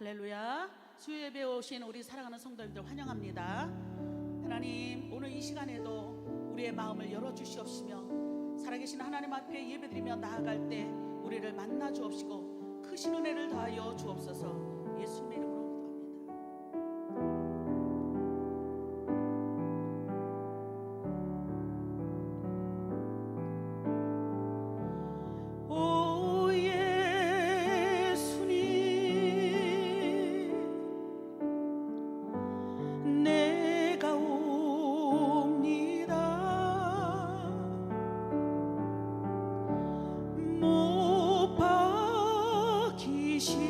할렐루야. 수요예배에 오신 우리 사랑하는 성도님들 환영합니다. 하나님, 오늘 이 시간에도 우리의 마음을 열어주시옵시며 살아계신 하나님 앞에 예배드리며 나아갈 때 우리를 만나 주옵시고 크신 은혜를 더하여 주옵소서. 예수님의 이름으로 못 박히신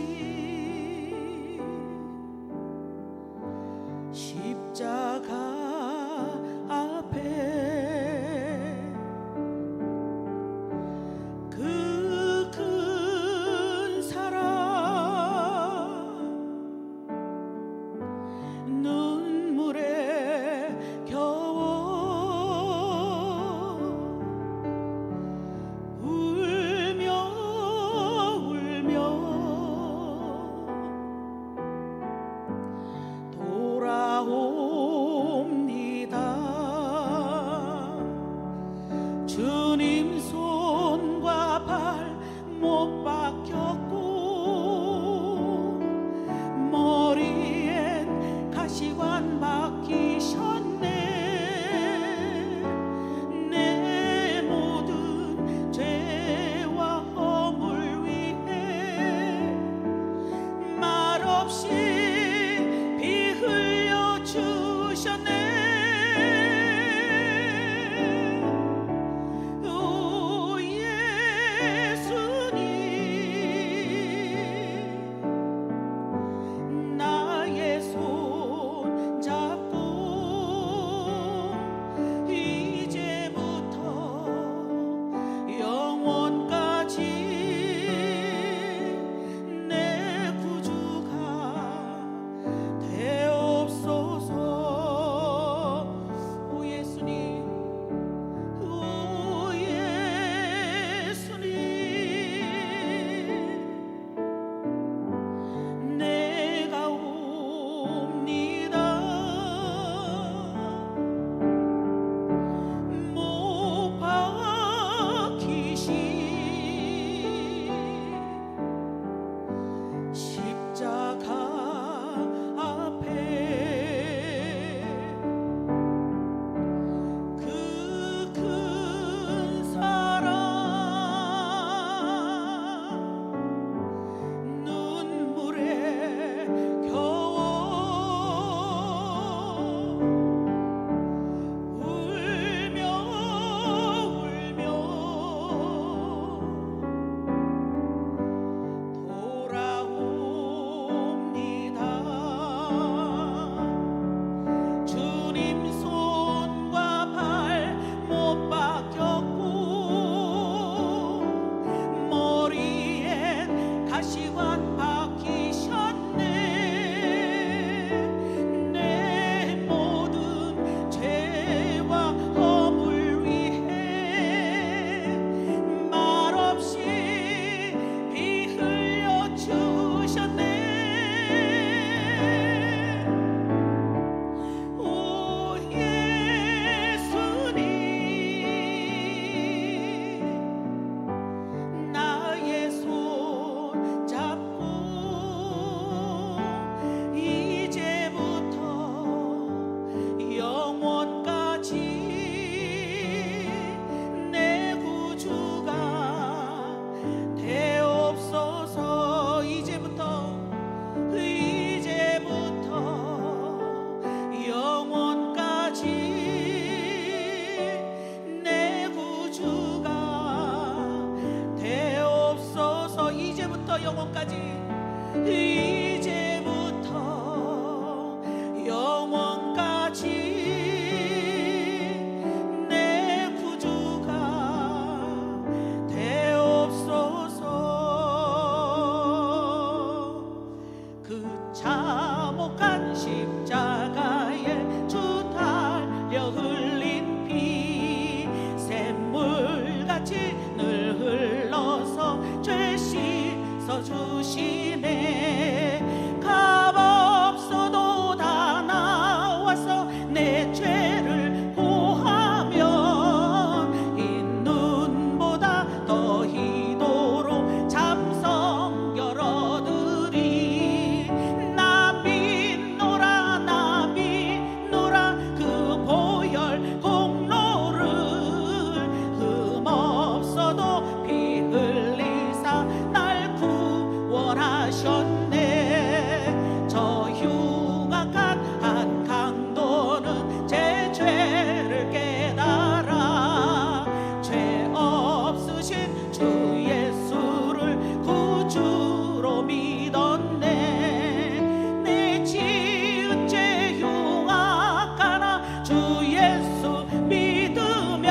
주 예수 믿으면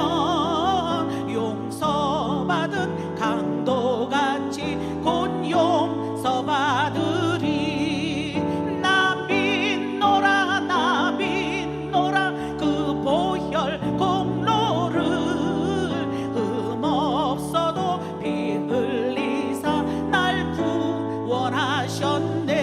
용서받은 강도같이 곧 용서받으리. 나 믿노라 나 믿노라 그 보혈 공로를 흠없어도 피 흘리사 날 구원하셨네.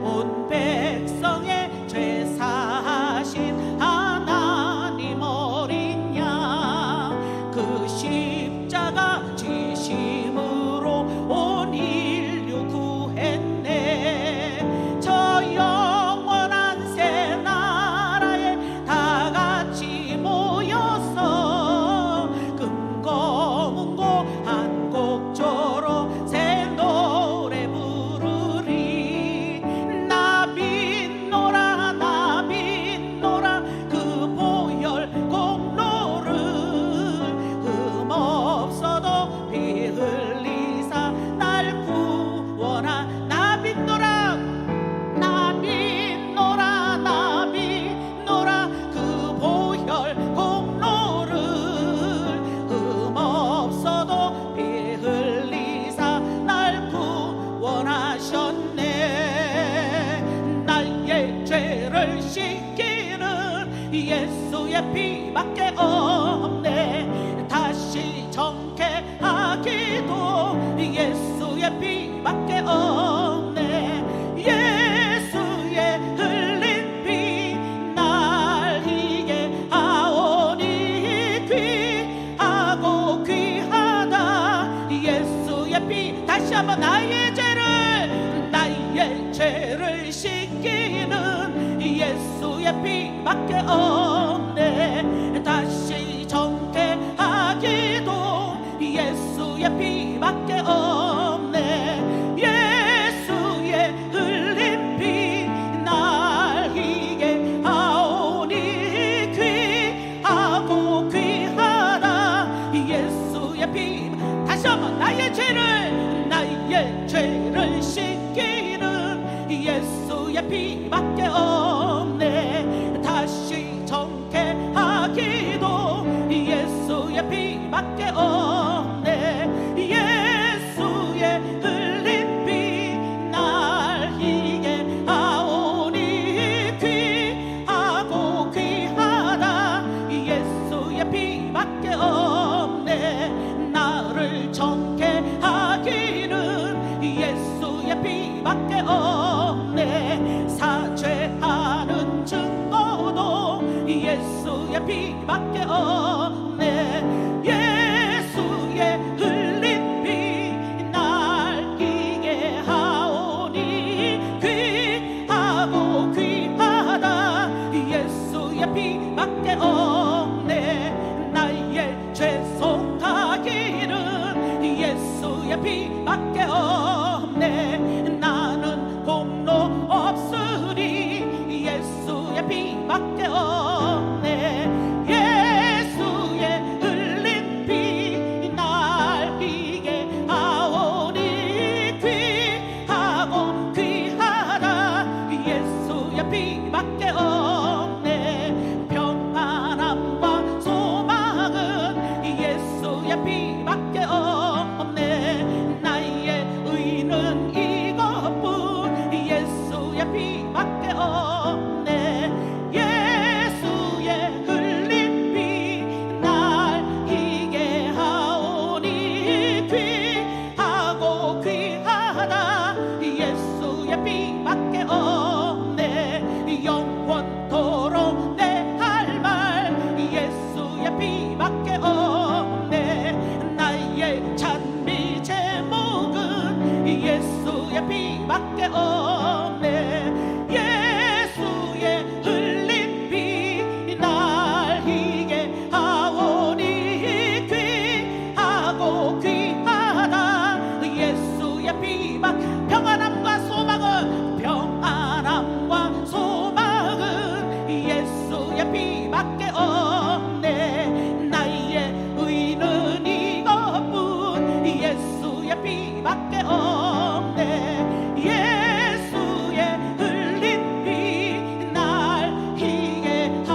온 백성의 죄 사하신 하나님 어린 양 그 십자가 지심으로 온 인류 구했네. 저 영원한 새 나라에 다 같이 모여서 금거문고 한 곡조로 새 노래 부르리. 나 믿노라 나 믿노라 그 보혈 공로를 흠없어도 피 흘리사 날 구원하. 나 믿노라 나 믿노라 나 믿노라 그 보혈 공로를 흠없어도 피 흘리사 날 구원하셨네. 나의 죄를 씻기는 예수의 피밖에 없네. 다시 정케하기도 예수의 피밖에 없네. 예수의 흘린 피 날 이게 하오니 귀하고 귀하다. 예수의 피 다시 한번 나의 죄를 씻기는 예수의 피밖에 없네. 다시 정케하기도 예수의 피밖에 없네. 예수의 흘린 피 날 이게 하오니 귀하고 귀하다. 예수의 피 다시 한번 나의 죄를 씻기는 예수의 피밖에 없네. 다시 정케하기도 예수의 피밖에 없네. 예수의 흘린 피 날 이게 하오니 귀하고 귀하다. 예수의 피밖에 없네. 나를 정케하기는 예수의 피밖에 없네. 사죄하는 증거도 예수의 피밖에 없네. 예수의 흘린 피 날 이게 하오니 귀하고 귀하다. 예수의 피밖에 없네. 나의 죄송하기는 예수의 피밖에 없네. 나는 공로 없으리 예수의 피밖에 없네. 예수의 흘린 피 날 이게 하오니 귀하고 귀하다. 예수의 피밖에 없네. 평안함과 소망은 예수의 피밖에 없네. 나의 의는 이것뿐 예수의 피밖에 없네. 예수의 흘린 피 날 이게 하오니 귀하고 귀하다. 예수의 피밖에 없네. 영원토록 내 할 말 예수의 피밖에 없네. 나의 찬미 제목은 예수의 피밖에 없네. 예수의 흘린 피 날 이게 하오니 귀하고 귀하다. 예수의 피밖에 평안함과 소망은 평안함과 소망은 예수의 피밖에 없네. 나의 의는 이것뿐 예수의 피밖에 없네. 예수의 흘린 피 날 이게 하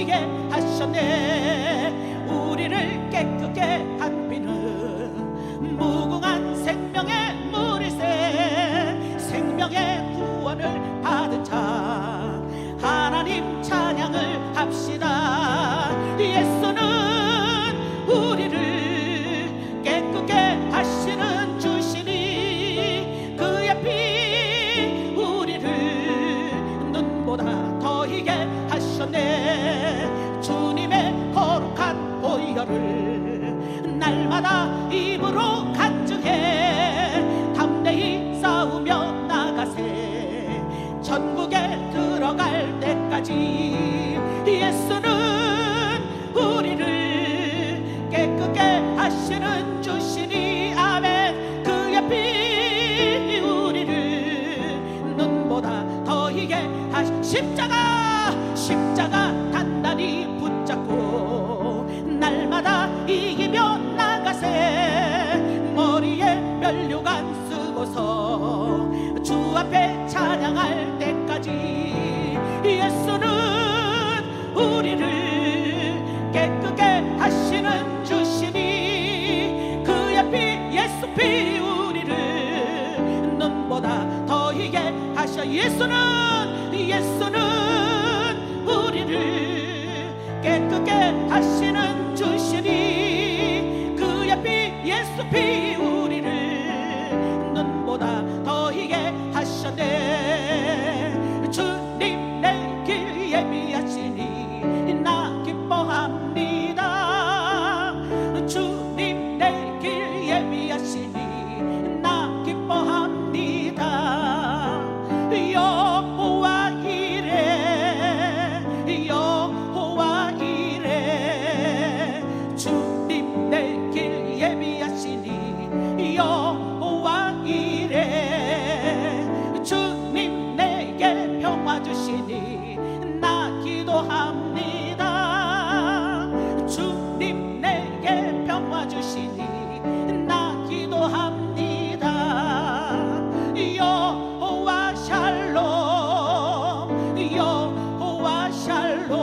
더이게 하셨네. 우리를 깨끗게 한 피는 무궁한 생명의 물이세. 생명의 구원을 받은 자 하나님 찬양을 합시다. 예수는 우리를 깨끗게 하시는 주시니 그의 피 우리를 눈보다 더이게 하셨네. 주님의 거룩한 보혈을 날마다 입으로 간증해 담대히 싸우며 나가세. 전국에 들어갈 때까지 예수는 우리를 깨끗게 하시는 주시니 아멘. 그의 피 우리를 눈보다 더이게 하시. 십자가 단단히 붙잡고 날마다 이기며 나가세. 머리에 면류관 쓰고서 주 앞에 찬양할 때까지 예수는 우리를 깨끗게 하시는 주시니 그의 피 예수 피 우리를 눈보다 더이게 하셔. 예수는 우리를 깨끗게 하시는 주시니 그의 피 예수 피 우리를 눈보다 더이게 하셨네. 주님 내 길 예비하시니 나 기뻐합니다. 주님 내 길 예비하시니 나 기뻐합니다. 여호와 이레 여호와 이레 주님 내 길 예비하시니 여호와 이레 주님 내게 평화 주시니 나 기도합니다. 주님 내게 평화 주시니 나 기도합니다. 여호와 샬롬 여호와 샬롬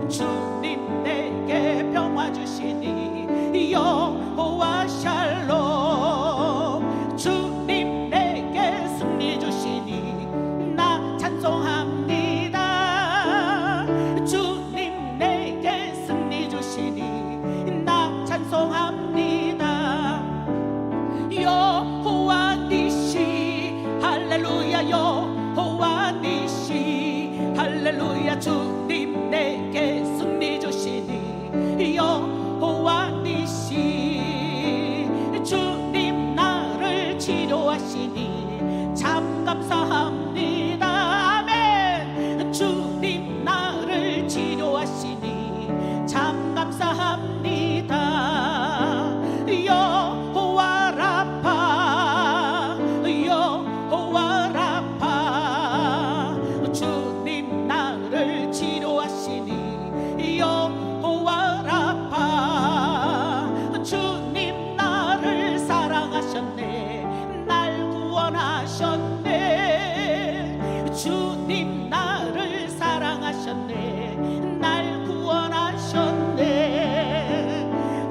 주님 내게 평화 주시니 여호와 샬롬 주님 내게 승리 주시니 나 찬송합니다. 주님 내게 승리 주시니 나 찬송합니다. 여호와 니시 할렐루야 여호와 니시 할렐루야 주님 내게 승리 주시니 여호와 니시 주님 나를 치료하시니 참 감사합니다. 아멘. 주님 나를 치료하시니 참 감사합니다. 여호와 라파 여호와 라파 주님 나를 치료하시니 여호와 라파 주님 나를 사랑하셨네. 날 구원하셨네. 주님 나를 사랑하셨네. 날 구원하셨네.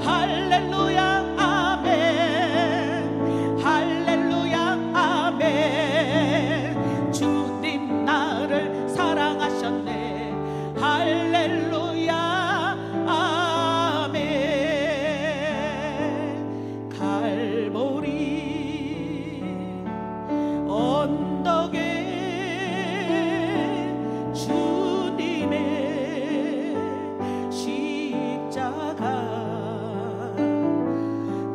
할렐루야 아멘 할렐루야 아멘 주님 나를 사랑하셨네. 할렐루야 아멘. 갈보리 언덕에 주님의 십자가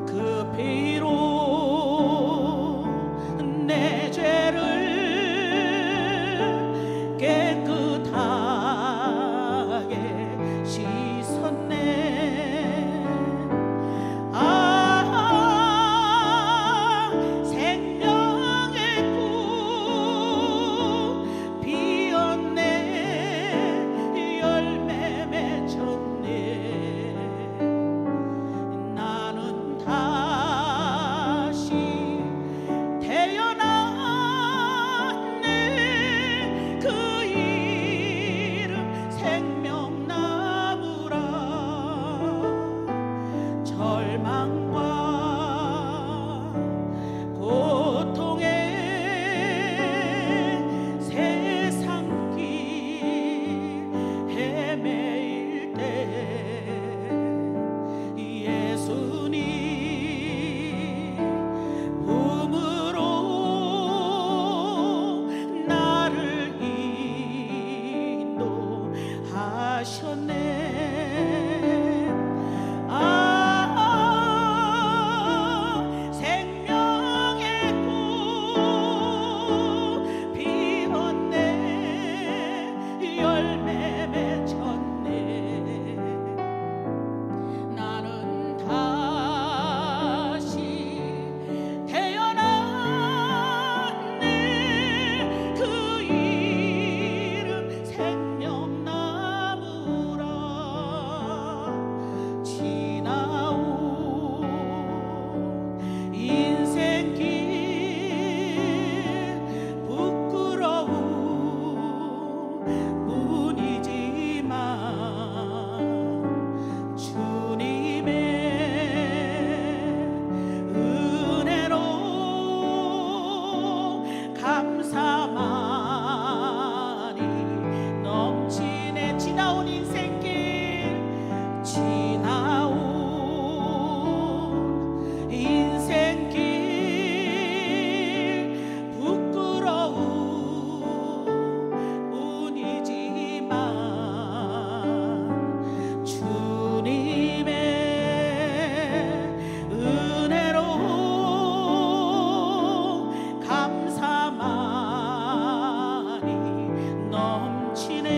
그 피로 내 죄를 깨끗하게 씻었네. 아 생명의 꽃 피었네. 열매 맺혔네. 나는 다시 태어났네. 그 이름 넘치네.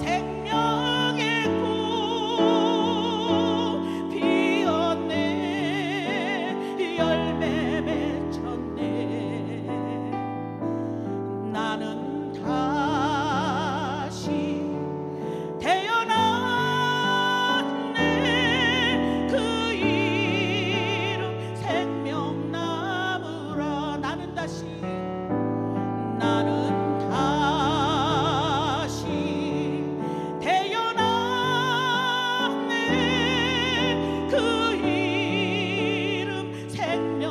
생명의 꽃 피었네. 열매 맺혔네. 나는 다시 태어났네. 그 이름 생명나무라. 나는 다시 태어났네. 그 이름 생명나무라.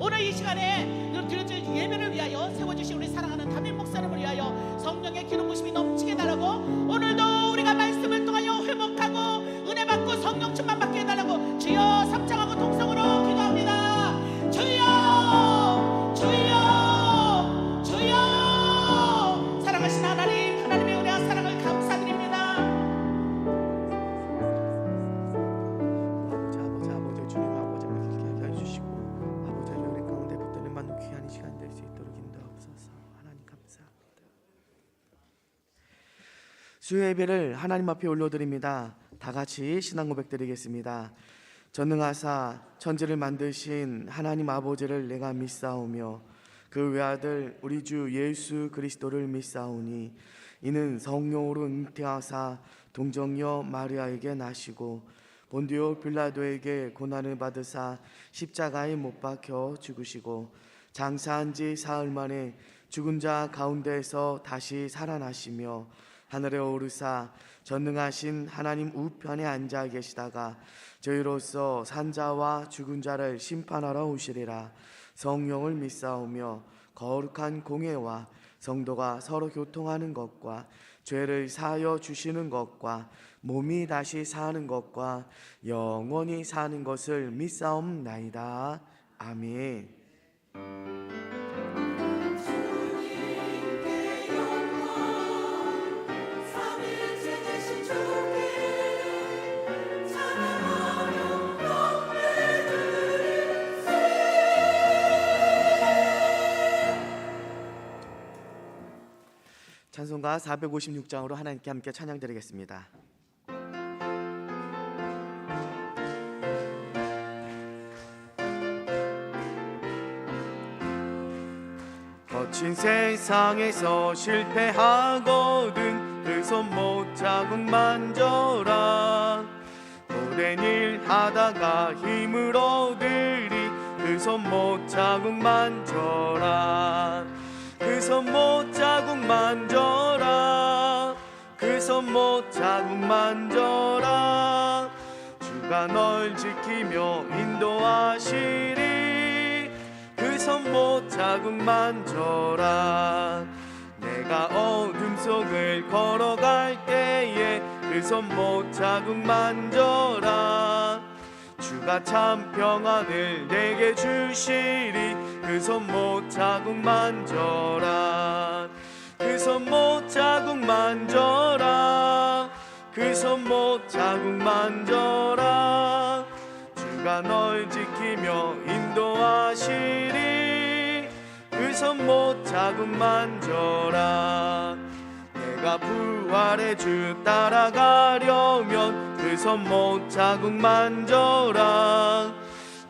오늘 이 시간에 드려질 예배를 위하여 세워주신 우리 사랑하는 담임 목사님을 위하여 성령의 기름 부심이 넘치게 달라고, 오늘도 우리가 말씀을 통하여 회복하고 은혜 받고 성령 충만 받게 해달라고 주여 삼창하고 동성으로 기도합니다. 주여 주여 주여. 사랑하신 하나님, 하나님의 은혜와 사랑을 감사드립니다. 아버지 주님 아버지 함께 해주시고 아버지의 은혜 가운데 붙드는 만족 귀한 시간 될 수 있도록 인도하옵소서. 하나님 감사합니다. 수요 예배를 하나님 앞에 올려드립니다. 다 같이 신앙 고백 드리겠습니다. 전능하사 천지를 만드신 하나님 아버지를 내가 믿사오며 그 외아들 우리 주 예수 그리스도를 믿사오니 이는 성령으로 잉태하사 동정녀 마리아에게 나시고 본디오 빌라도에게 고난을 받으사 십자가에 못 박혀 죽으시고 장사한 지 사흘 만에 죽은 자 가운데에서 다시 살아나시며 하늘에 오르사 전능하신 하나님 우편에 앉아 계시다가 저희로서 산자와 죽은 자를 심판하러 오시리라. 성령을 믿사오며 거룩한 공회와 성도가 서로 교통하는 것과 죄를 사하여 주시는 것과 몸이 다시 사는 것과 영원히 사는 것을 믿사옵나이다. 아멘. 찬송가 456장으로 하나님께 함께 찬양드리겠습니다. 거친 세상에서 실패하거든 그 손못 자국 만져라. 오랜 일 하다가 힘을 얻으리 그 손못 자국 만져라. 그 손못 자국 만져라. 그 손못 자국 만져라. 주가 널 지키며 인도하시리. 그 손못 자국 만져라. 내가 어둠 속을 걸어갈 때에 그 손못 자국 만져라. 주가 참 평안을 내게 주시리. 그 손못 자국 만져라. 그 손못 자국 만져라. 그 손못 자국 만져라. 주가 널 지키며 인도하시리. 그 손못 자국 만져라. 내가 부활의 주 따라가려면 그 손못 자국 만져라.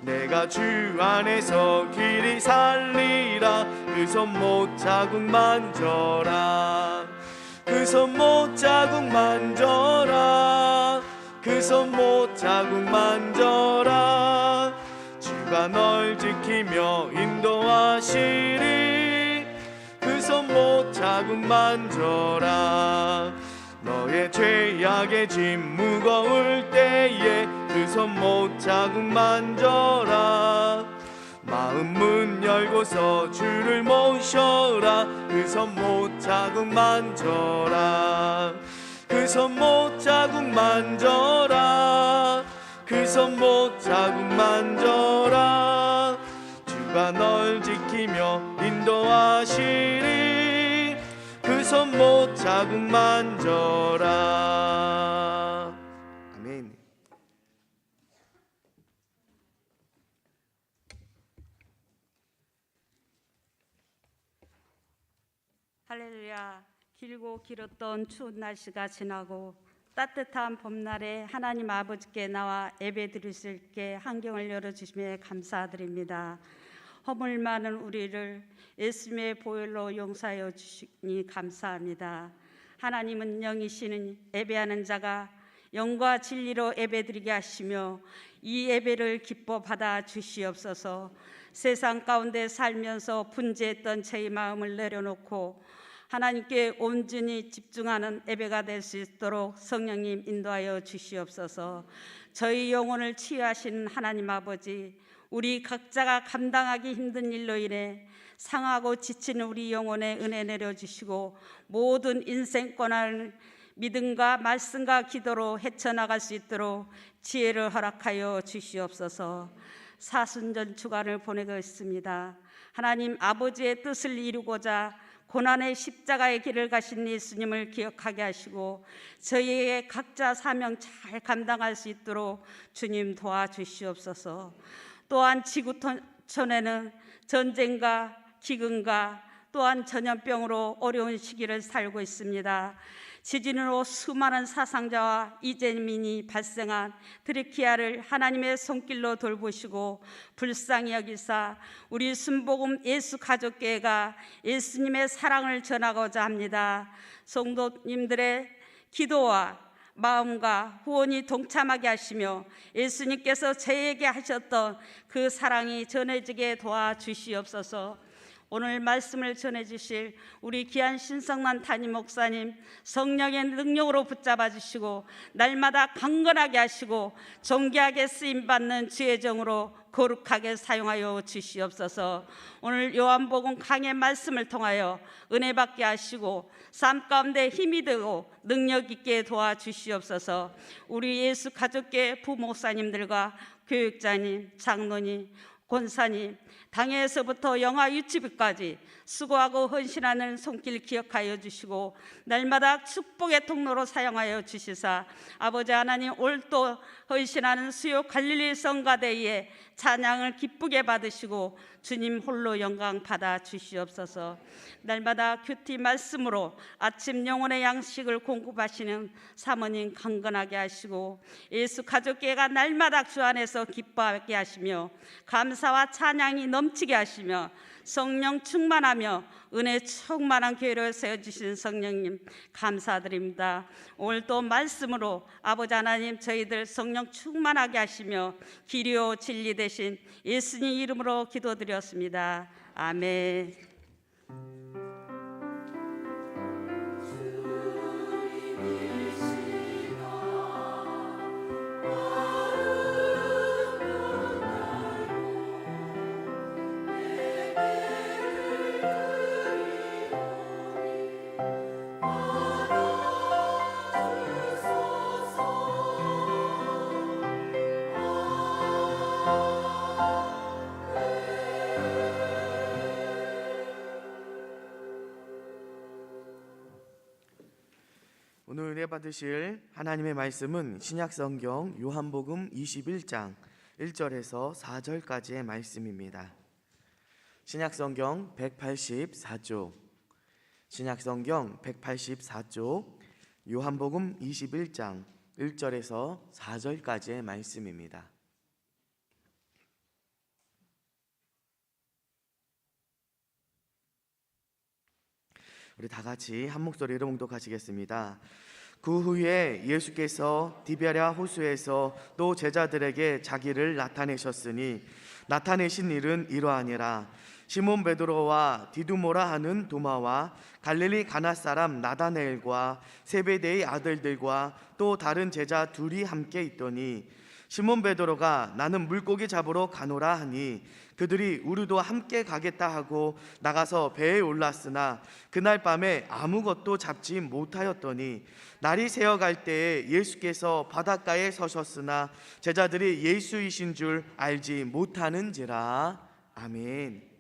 내가 주 안에서 길이 살리라. 그 손못 자국 만져라. 그 손못 자국 만져라. 그 손못 자국 만져라. 주가 널 지키며 인도하시리. 그 손못 자국 만져라. 너의 죄악의 짐 무거울 때에 그 손못 자국 만져라. 마음 문 열고서 주를 모셔라. 그 손못 자국 만져라. 그 손못 자국 만져라. 그 손못 자국 만져라. 주가 널 지키며 인도하시리. 그 손못 자국 만져라. 아멘. 할렐루야. 길고 길었던 추운 날씨가 지나고 따뜻한 봄날에 하나님 아버지께 나와 예배 드릴 수 있게 환경을 열어주심에 감사드립니다. 허물 많은 우리를 예수님의 보혈로 용서하여 주시니 감사합니다. 하나님은 영이시는 예배하는 자가 영과 진리로 예배드리게 하시며 이 예배를 기뻐 받아 주시옵소서. 세상 가운데 살면서 분주했던 저희 마음을 내려놓고 하나님께 온전히 집중하는 예배가 될 수 있도록 성령님 인도하여 주시옵소서. 저희 영혼을 치유하시는 하나님 아버지, 우리 각자가 감당하기 힘든 일로 인해 상하고 지치는 우리 영혼에 은혜 내려주시고 모든 인생 고난을 믿음과 말씀과 기도로 헤쳐나갈 수 있도록 지혜를 허락하여 주시옵소서. 사순전 주간을 보내고 있습니다. 하나님 아버지의 뜻을 이루고자 고난의 십자가의 길을 가신 예수님을 기억하게 하시고 저희에게 각자 사명 잘 감당할 수 있도록 주님 도와주시옵소서. 또한 지구촌에는 전쟁과 기근과 또한 전염병으로 어려운 시기를 살고 있습니다. 지진으로 수많은 사상자와 이재민이 발생한 트리키아를 하나님의 손길로 돌보시고 불쌍히 여기사 우리 순복음 예수 가족교회가 예수님의 사랑을 전하고자 합니다. 성도님들의 기도와 마음과 후원이 동참하게 하시며 예수님께서 저에게 하셨던 그 사랑이 전해지게 도와주시옵소서. 오늘 말씀을 전해주실 우리 귀한 신성만 담임 목사님 성령의 능력으로 붙잡아 주시고 날마다 강건하게 하시고 존귀하게 쓰임받는 주의 종으로 거룩하게 사용하여 주시옵소서. 오늘 요한복음 강의 말씀을 통하여 은혜 받게 하시고 삶 가운데 힘이 되고 능력 있게 도와주시옵소서. 우리 예수 가족계 부목사님들과 교육자님, 장로님, 권사님, 당에서부터 영아 유치부까지 수고하고 헌신하는 손길 기억하여 주시고 날마다 축복의 통로로 사용하여 주시사 아버지 하나님 올또 헌신하는 수요 갈릴리 성가대에 찬양을 기쁘게 받으시고 주님 홀로 영광 받아 주시옵소서. 날마다 큐티 말씀으로 아침 영혼의 양식을 공급하시는 사모님 강건하게 하시고 예수 가족계가 날마다 주 안에서 기뻐하게 하시며 감사와 찬양이 넘치게 하시며 성령 충만하며 은혜 충만한 교회를 세워주신 성령님 감사드립니다. 오늘 또 말씀으로 아버지 하나님 저희들 성령 충만하게 하시며 길이요 진리 되신 예수님 이름으로 기도드렸습니다. 아멘. 오늘 은혜 받으실 하나님의 말씀은 신약성경 요한복음 21장 1절에서 4절까지의 말씀입니다. 신약성경 184쪽, 신약성경 184쪽 요한복음 21장 1절에서 4절까지의 말씀입니다. 우리 다 같이 한 목소리로 봉독하시겠습니다. 그 후에 예수께서 디베랴 호수에서 또 제자들에게 자기를 나타내셨으니 나타내신 일은 이러하니라. 시몬 베드로와 디두모라 하는 도마와 갈릴리 가나 사람 나다나엘과 세베대의 아들들과 또 다른 제자 둘이 함께 있더니 시몬 베드로가 나는 물고기 잡으러 가노라 하니 그들이 우리도 함께 가겠다 하고 나가서 배에 올랐으나 그날 밤에 아무것도 잡지 못하였더니 날이 새어갈 때에 예수께서 바닷가에 서셨으나 제자들이 예수이신 줄 알지 못하는지라. 아멘.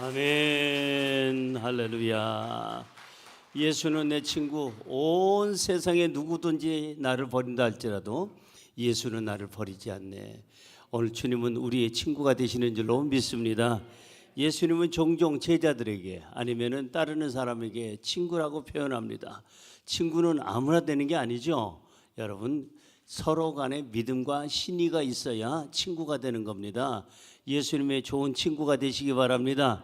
아멘. 할렐루야. 예수는 내 친구. 온 세상에 누구든지 나를 버린다 할지라도 예수는 나를 버리지 않네. 오늘 주님은 우리의 친구가 되시는 줄로 믿습니다. 예수님은 종종 제자들에게 아니면은 따르는 사람에게 친구라고 표현합니다. 친구는 아무나 되는 게 아니죠. 여러분, 서로 간에 믿음과 신의가 있어야 친구가 되는 겁니다. 예수님의 좋은 친구가 되시기 바랍니다.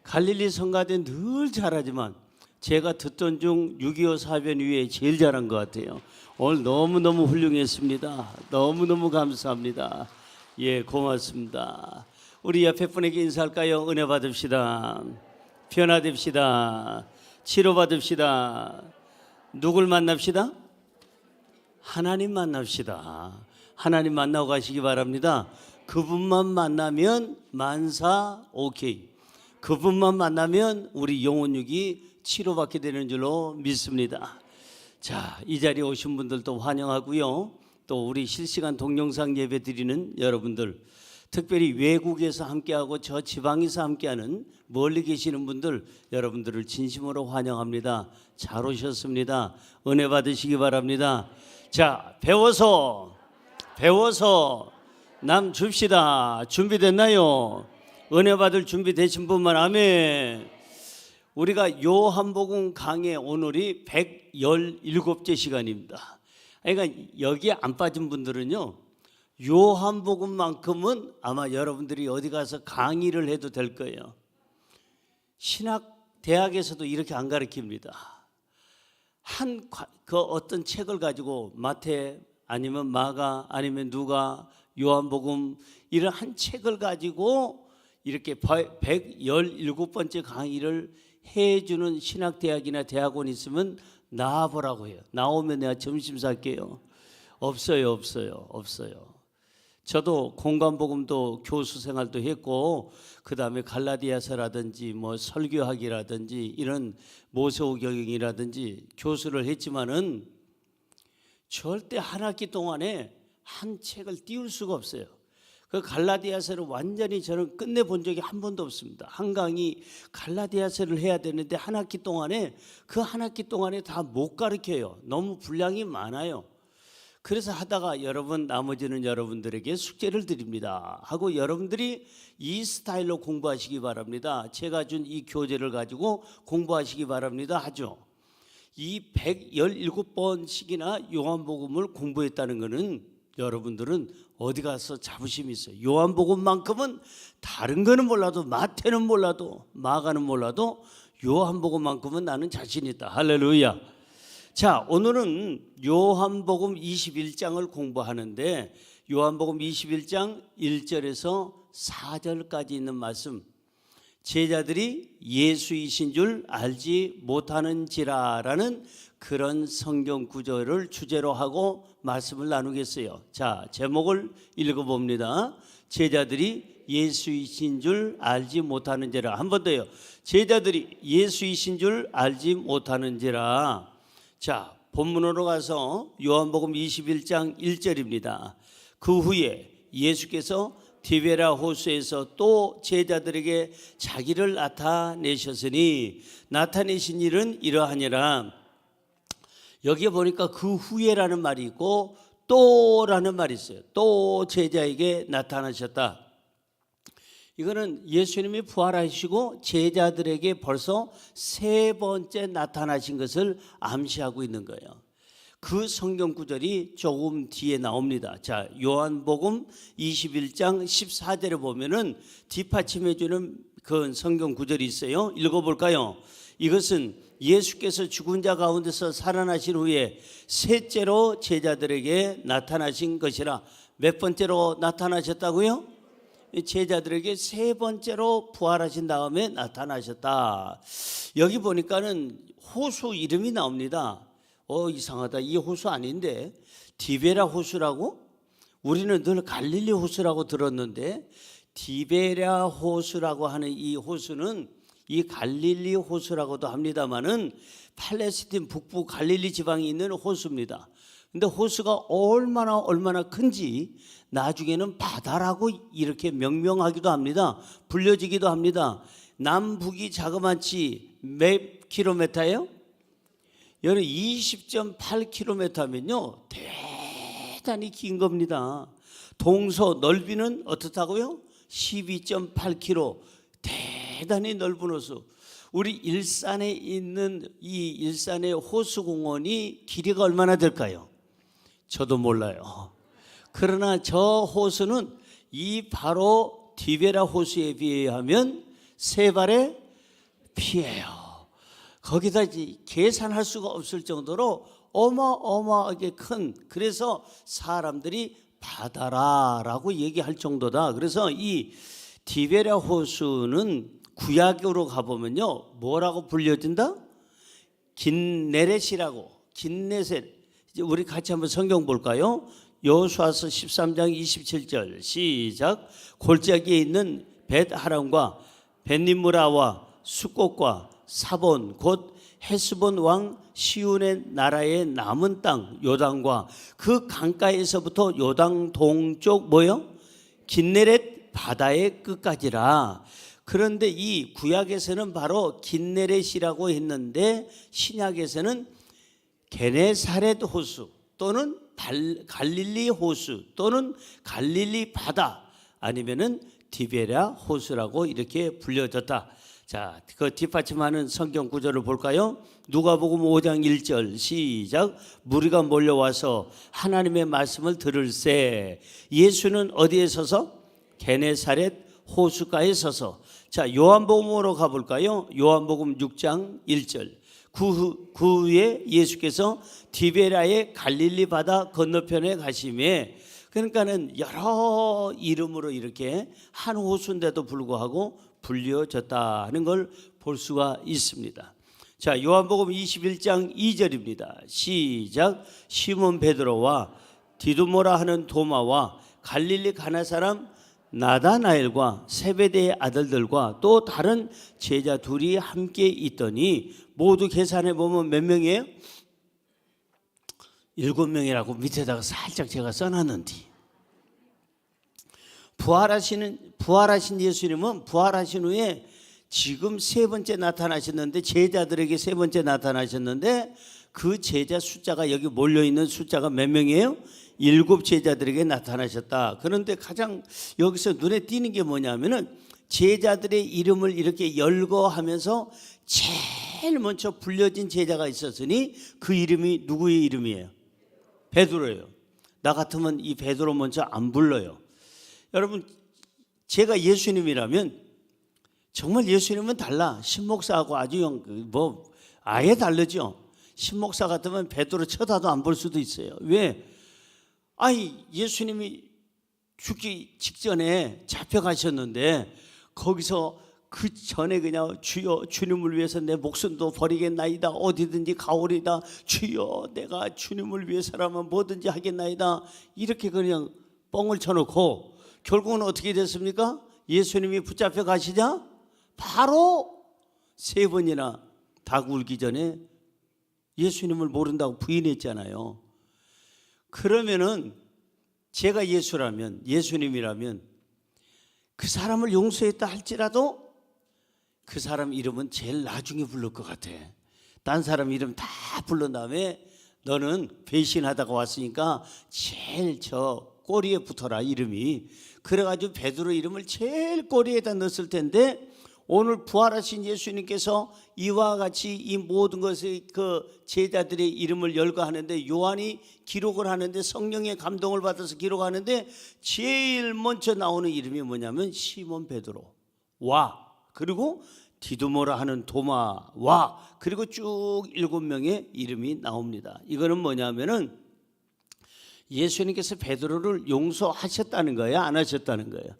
갈릴리 성가대 늘 잘하지만 제가 듣던 중 6.25 사변 위에 제일 잘한 것 같아요. 오늘 너무너무 훌륭했습니다. 너무너무 감사합니다. 예, 고맙습니다. 우리 옆에 분에게 인사할까요? 은혜 받읍시다. 변화됩시다. 치료받읍시다. 누굴 만납시다? 하나님 만납시다. 하나님 만나고 가시기 바랍니다. 그분만 만나면 만사 오케이. 그분만 만나면 우리 영혼육이 치료받게 되는 줄로 믿습니다. 자, 이 자리에 오신 분들도 환영하고요. 또 우리 실시간 동영상 예배 드리는 여러분들, 특별히 외국에서 함께하고 저 지방에서 함께하는 멀리 계시는 분들, 여러분들을 진심으로 환영합니다. 잘 오셨습니다. 은혜 받으시기 바랍니다. 자, 배워서 남 줍시다. 준비됐나요? 은혜 받을 준비 되신 분만 아멘. 우리가 요한복음 강의 오늘이 117째 시간입니다. 그러니까 여기에 안 빠진 분들은요, 요한복음만큼은 아마 여러분들이 어디 가서 강의를 해도 될 거예요. 신학대학에서도 이렇게 안 가르칩니다. 그 어떤 책을 가지고 마태 아니면 마가 아니면 누가 요한복음 이런 한 책을 가지고 이렇게 117번째 강의를 해주는 신학대학이나 대학원 있으면 나와보라고 해요. 나오면 내가 점심 살게요. 없어요. 저도 공간복음도 교수 생활도 했고, 그 다음에 갈라디아서라든지 뭐 설교학이라든지 이런 모세오경이라든지 교수를 했지만은 절대 한 학기 동안에 한 책을 띄울 수가 없어요. 그 갈라디아서를 완전히 저는 끝내본 적이 한 번도 없습니다. 한 강의 갈라디아서를 해야 되는데 한 학기 동안에 그 한 학기 동안에 다 못 가르쳐요. 너무 분량이 많아요. 그래서 하다가 여러분, 나머지는 여러분들에게 숙제를 드립니다 하고 여러분들이 이 스타일로 공부하시기 바랍니다. 제가 준 이 교재를 가지고 공부하시기 바랍니다 하죠. 이 117번씩이나 요한복음을 공부했다는 것은 여러분들은 어디 가서 자부심이 있어요. 요한복음만큼은 다른 거는 몰라도, 마태는 몰라도, 마가는 몰라도 요한복음만큼은 나는 자신 있다. 할렐루야. 자, 오늘은 요한복음 21장을 공부하는데 요한복음 21장 1절에서 4절까지 있는 말씀, 제자들이 예수이신 줄 알지 못하는지라라는 그런 성경 구절을 주제로 하고 말씀을 나누겠어요. 자, 제목을 읽어봅니다. 제자들이 예수이신 줄 알지 못하는지라. 한 번 더요. 제자들이 예수이신 줄 알지 못하는지라. 자, 본문으로 가서 요한복음 21장 1절입니다. 그 후에 예수께서 디베라 호수에서 또 제자들에게 자기를 나타내셨으니 나타내신 일은 이러하니라. 여기에 보니까 그 후에라는 말이 있고 또라는 말이 있어요. 또 제자에게 나타나셨다. 이거는 예수님이 부활하시고 제자들에게 벌써 3번째 나타나신 것을 암시하고 있는 거예요. 그 성경 구절이 조금 뒤에 나옵니다. 자, 요한복음 21장 14절에 보면은 뒷받침해 주는 그 성경 구절이 있어요. 읽어볼까요? 이것은 예수께서 죽은 자 가운데서 살아나신 후에 셋째로 제자들에게 나타나신 것이라. 몇 번째로 나타나셨다고요? 제자들에게 3번째로 부활하신 다음에 나타나셨다. 여기 보니까는 호수 이름이 나옵니다. 이상하다. 이 호수 아닌데 디베라 호수라고? 우리는 늘 갈릴리 호수라고 들었는데 디베라 호수라고 하는 이 호수는 이 갈릴리 호수라고도 합니다만은 팔레스틴 북부 갈릴리 지방에 있는 호수입니다. 근데 호수가 얼마나 큰지 나중에는 바다라고 이렇게 명명하기도 합니다. 불려지기도 합니다. 남북이 자그마치 몇 킬로미터예요? 여러분 20.8km면요 대단히 긴 겁니다. 동서 넓이는 어떻다고요? 12.8km. 대단히 넓은 호수. 우리 일산에 있는 이 일산의 호수공원이 길이가 얼마나 될까요? 저도 몰라요. 그러나 저 호수는 이 바로 디베라 호수에 비하면 세 발의 피예요. 거기다 이제 계산할 수가 없을 정도로 어마어마하게 큰, 그래서 사람들이 바다라라고 얘기할 정도다. 그래서 이 디베라 호수는 구약으로 가보면요 뭐라고 불려진다? 긴네렛이라고. 긴네셋. 이제 우리 같이 한번 성경 볼까요? 여호수아서 13장 27절 시작. 골짜기에 있는 벳하람과 벳니므라와 숫곳과 사본 곧 헤스본 왕 시온의 나라의 남은 땅 요단과 그 강가에서부터 요단 동쪽 뭐요? 긴네렛 바다의 끝까지라. 그런데 이 구약에서는 바로 긴네렛이라고 했는데 신약에서는 게네사렛 호수 또는 갈릴리 호수 또는 갈릴리 바다 아니면은 디베라 호수라고 이렇게 불려졌다. 자, 그 뒷받침하는 성경 구절을 볼까요? 누가복음 5장 1절 시작. 무리가 몰려와서 하나님의 말씀을 들을새 예수는 어디에 서서? 게네사렛 호수가에 서서. 자, 요한복음으로 가볼까요? 요한복음 6장 1절. 그 후에 예수께서 디베라의 갈릴리 바다 건너편에 가심에, 그러니까는 여러 이름으로 이렇게 한 호수인데도 불구하고 불려졌다는 걸 볼 수가 있습니다. 자, 요한복음 21장 2절입니다. 시작. 시몬 베드로와 디두모라 하는 도마와 갈릴리 가나 사람 나다나엘과 세베대의 아들들과 또 다른 제자 둘이 함께 있더니 모두 계산해 보면 몇 명이에요? 7명이라고 밑에다가 살짝 제가 써놨는데, 부활하신 예수님은 부활하신 후에 지금 세 번째 나타나셨는데, 제자들에게 세 번째 나타나셨는데 그 제자 숫자가 여기 몰려있는 숫자가 몇 명이에요? 7 제자들에게 나타나셨다. 그런데 가장 여기서 눈에 띄는 게 뭐냐면은 제자들의 이름을 이렇게 열거하면서 제일 먼저 불려진 제자가 있었으니 그 이름이 누구의 이름이에요? 베드로예요. 나 같으면 이 베드로 먼저 안 불러요. 여러분, 제가 예수님이라면 정말 예수님은 달라. 신목사하고 아주 아예 다르죠. 신목사 같으면 베드로 쳐다도 안 볼 수도 있어요. 왜? 아니, 예수님이 죽기 직전에 잡혀가셨는데 거기서 그 전에 그냥 주여 주님을 위해서 내 목숨도 버리겠나이다, 어디든지 가오리다, 주여 내가 주님을 위해서라면 뭐든지 하겠나이다, 이렇게 그냥 뻥을 쳐놓고 결국은 어떻게 됐습니까? 예수님이 붙잡혀 가시자 바로 3번이나 닭 울기 전에 예수님을 모른다고 부인했잖아요. 그러면은 제가 예수라면, 예수님이라면 그 사람을 용서했다 할지라도 그 사람 이름은 제일 나중에 부를 것 같아. 딴 사람 이름 다 부른 다음에 너는 배신하다가 왔으니까 제일 저 꼬리에 붙어라 이름이. 그래가지고 베드로 이름을 제일 꼬리에다 넣었을 텐데 오늘 부활하신 예수님께서 이와 같이 이 모든 것을 그 제자들의 이름을 열거하는데 요한이 기록을 하는데 성령의 감동을 받아서 기록하는데 제일 먼저 나오는 이름이 뭐냐면 시몬 베드로와 그리고 디두모라 하는 도마와 그리고 쭉 7명의 이름이 나옵니다. 이거는 뭐냐면은 예수님께서 베드로를 용서하셨다는 거예요, 안 하셨다는 거예요?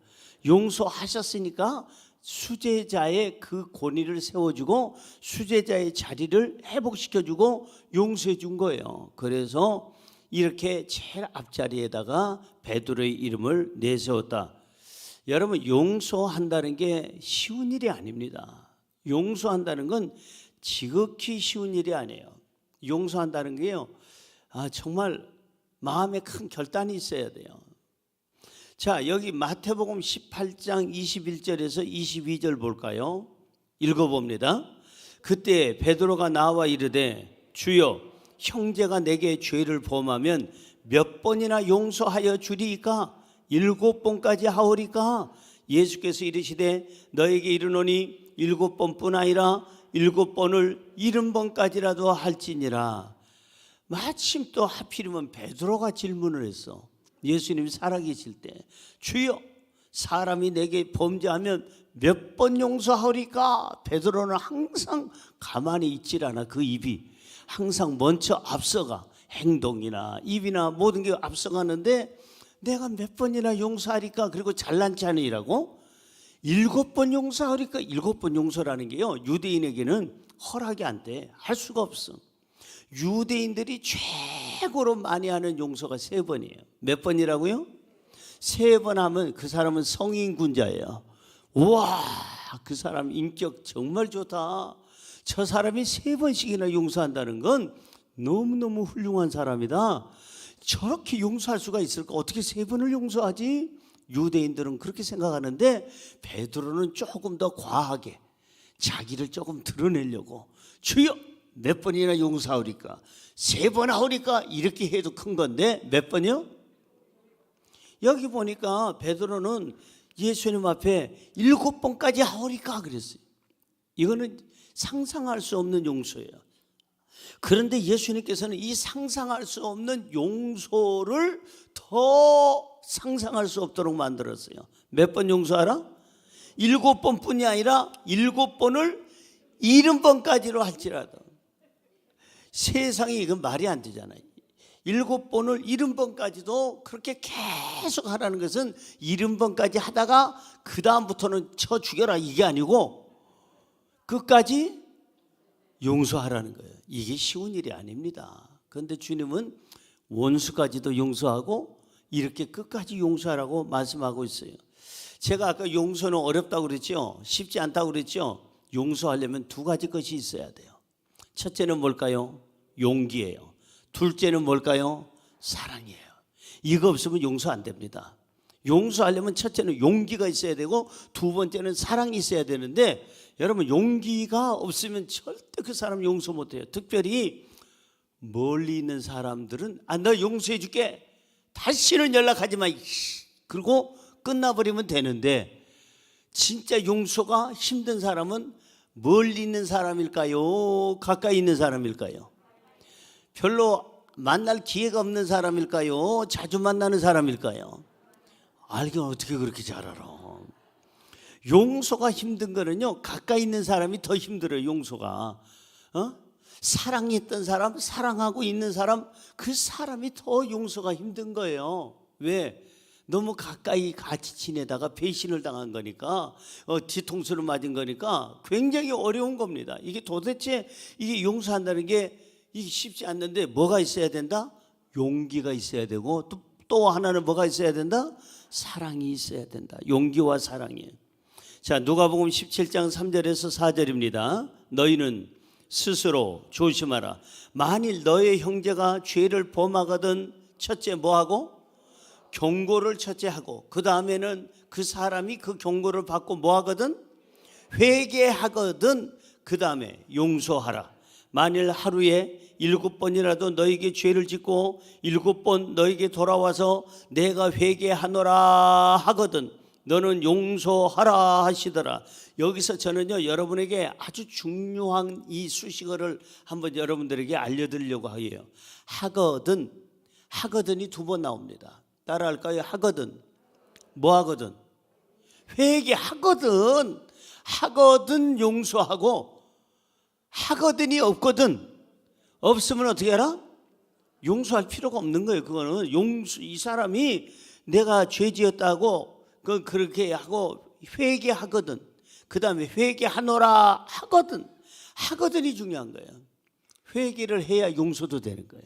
용서하셨으니까 수제자의 그 권위를 세워주고 수제자의 자리를 회복시켜주고 용서해 준 거예요. 그래서 이렇게 제일 앞자리에다가 베드로의 이름을 내세웠다. 여러분, 용서한다는 게 쉬운 일이 아닙니다. 용서한다는 건 지극히 쉬운 일이 아니에요. 용서한다는 게요, 정말 마음에 큰 결단이 있어야 돼요. 자, 여기 마태복음 18장 21절에서 22절 볼까요? 읽어봅니다. 그때 베드로가 나와 이르되 주여 형제가 내게 죄를 범하면 몇 번이나 용서하여 주리이까? 7번까지 하오리까? 예수께서 이르시되 너에게 이르노니 7번뿐 아니라 7번을 70번까지라도 할지니라. 마침 또 하필이면 베드로가 질문을 했어. 예수님이 살아계실 때 주여 사람이 내게 범죄하면 몇 번 용서하리까? 베드로는 항상 가만히 있질 않아. 그 입이 항상 먼저 앞서가. 행동이나 입이나 모든 게 앞서가는데 내가 몇 번이나 용서하리까? 그리고 잘난 체 아니라고? 7번 용서하리까? 7번 용서라는 게요, 유대인에게는 허락이 안 돼. 할 수가 없어. 유대인들이 최고로 많이 하는 용서가 3번이에요. 몇 번이라고요? 3번 하면 그 사람은 성인군자예요. 우와, 그 사람 인격 정말 좋다. 저 사람이 3번씩이나 용서한다는 건 너무너무 훌륭한 사람이다. 저렇게 용서할 수가 있을까? 어떻게 3번을 용서하지? 유대인들은 그렇게 생각하는데 베드로는 조금 더 과하게 자기를 조금 드러내려고 주여 몇 번이나 용서하오리까? 3번 하오리까? 이렇게 해도 큰 건데 몇 번이요? 여기 보니까 베드로는 예수님 앞에 7번까지 하오리까 그랬어요. 이거는 상상할 수 없는 용서예요. 그런데 예수님께서는 이 상상할 수 없는 용서를 더 상상할 수 없도록 만들었어요. 몇 번 용서하라? 7번뿐이 아니라 7번을 70번까지로 할지라도. 세상에 이건 말이 안 되잖아요. 7번을 70번까지도 그렇게 계속 하라는 것은 70번까지 하다가 그 다음부터는 쳐 죽여라 이게 아니고 끝까지 용서하라는 거예요. 이게 쉬운 일이 아닙니다. 그런데 주님은 원수까지도 용서하고 이렇게 끝까지 용서하라고 말씀하고 있어요. 제가 아까 용서는 어렵다고 그랬죠? 쉽지 않다고 그랬죠? 용서하려면 2가지 것이 있어야 돼요. 첫째는 뭘까요? 용기예요. 둘째는 뭘까요? 사랑이에요. 이거 없으면 용서 안 됩니다. 용서하려면 첫째는 용기가 있어야 되고 2번째는 사랑이 있어야 되는데 여러분 용기가 없으면 절대 그 사람 용서 못해요. 특별히 멀리 있는 사람들은 너 용서해 줄게. 다시는 연락하지 마. 그리고 끝나버리면 되는데 진짜 용서가 힘든 사람은 멀리 있는 사람일까요? 가까이 있는 사람일까요? 별로 만날 기회가 없는 사람일까요? 자주 만나는 사람일까요? 알긴 어떻게 그렇게 잘 알아? 용서가 힘든 거는요, 가까이 있는 사람이 더 힘들어요. 용서가 사랑했던 사람, 사랑하고 있는 사람, 그 사람이 더 용서가 힘든 거예요. 왜? 너무 가까이 같이 지내다가 배신을 당한 거니까, 뒤통수를 맞은 거니까 굉장히 어려운 겁니다. 이게 도대체 이게 용서한다는 게 이게 쉽지 않는데 뭐가 있어야 된다? 용기가 있어야 되고 또 하나는 뭐가 있어야 된다? 사랑이 있어야 된다. 용기와 사랑이에요. 자, 누가복음 17장 3절에서 4절입니다. 너희는 스스로 조심하라. 만일 너의 형제가 죄를 범하거든 첫째 뭐하고? 경고를 첫째 하고 그 다음에는 그 사람이 그 경고를 받고 뭐하거든? 회개하거든 그 다음에 용서하라. 만일 하루에 7번이라도 너에게 죄를 짓고 7번 너에게 돌아와서 내가 회개하노라 하거든 너는 용서하라 하시더라. 여기서 저는요 여러분에게 아주 중요한 이 수식어를 한번 여러분들에게 알려드리려고 해요. 하거든, 하거든이 2번 나옵니다. 따라할까요? 하거든. 뭐 하거든? 회개하거든. 하거든 용서하고 하거든이 없거든. 없으면 어떻게 해라? 용서할 필요가 없는 거예요. 그거는 이 사람이 내가 죄 지었다고 그렇게 하고 회개하거든. 그 다음에 회개하노라 하거든. 하거든이 중요한 거예요. 회개를 해야 용서도 되는 거예요.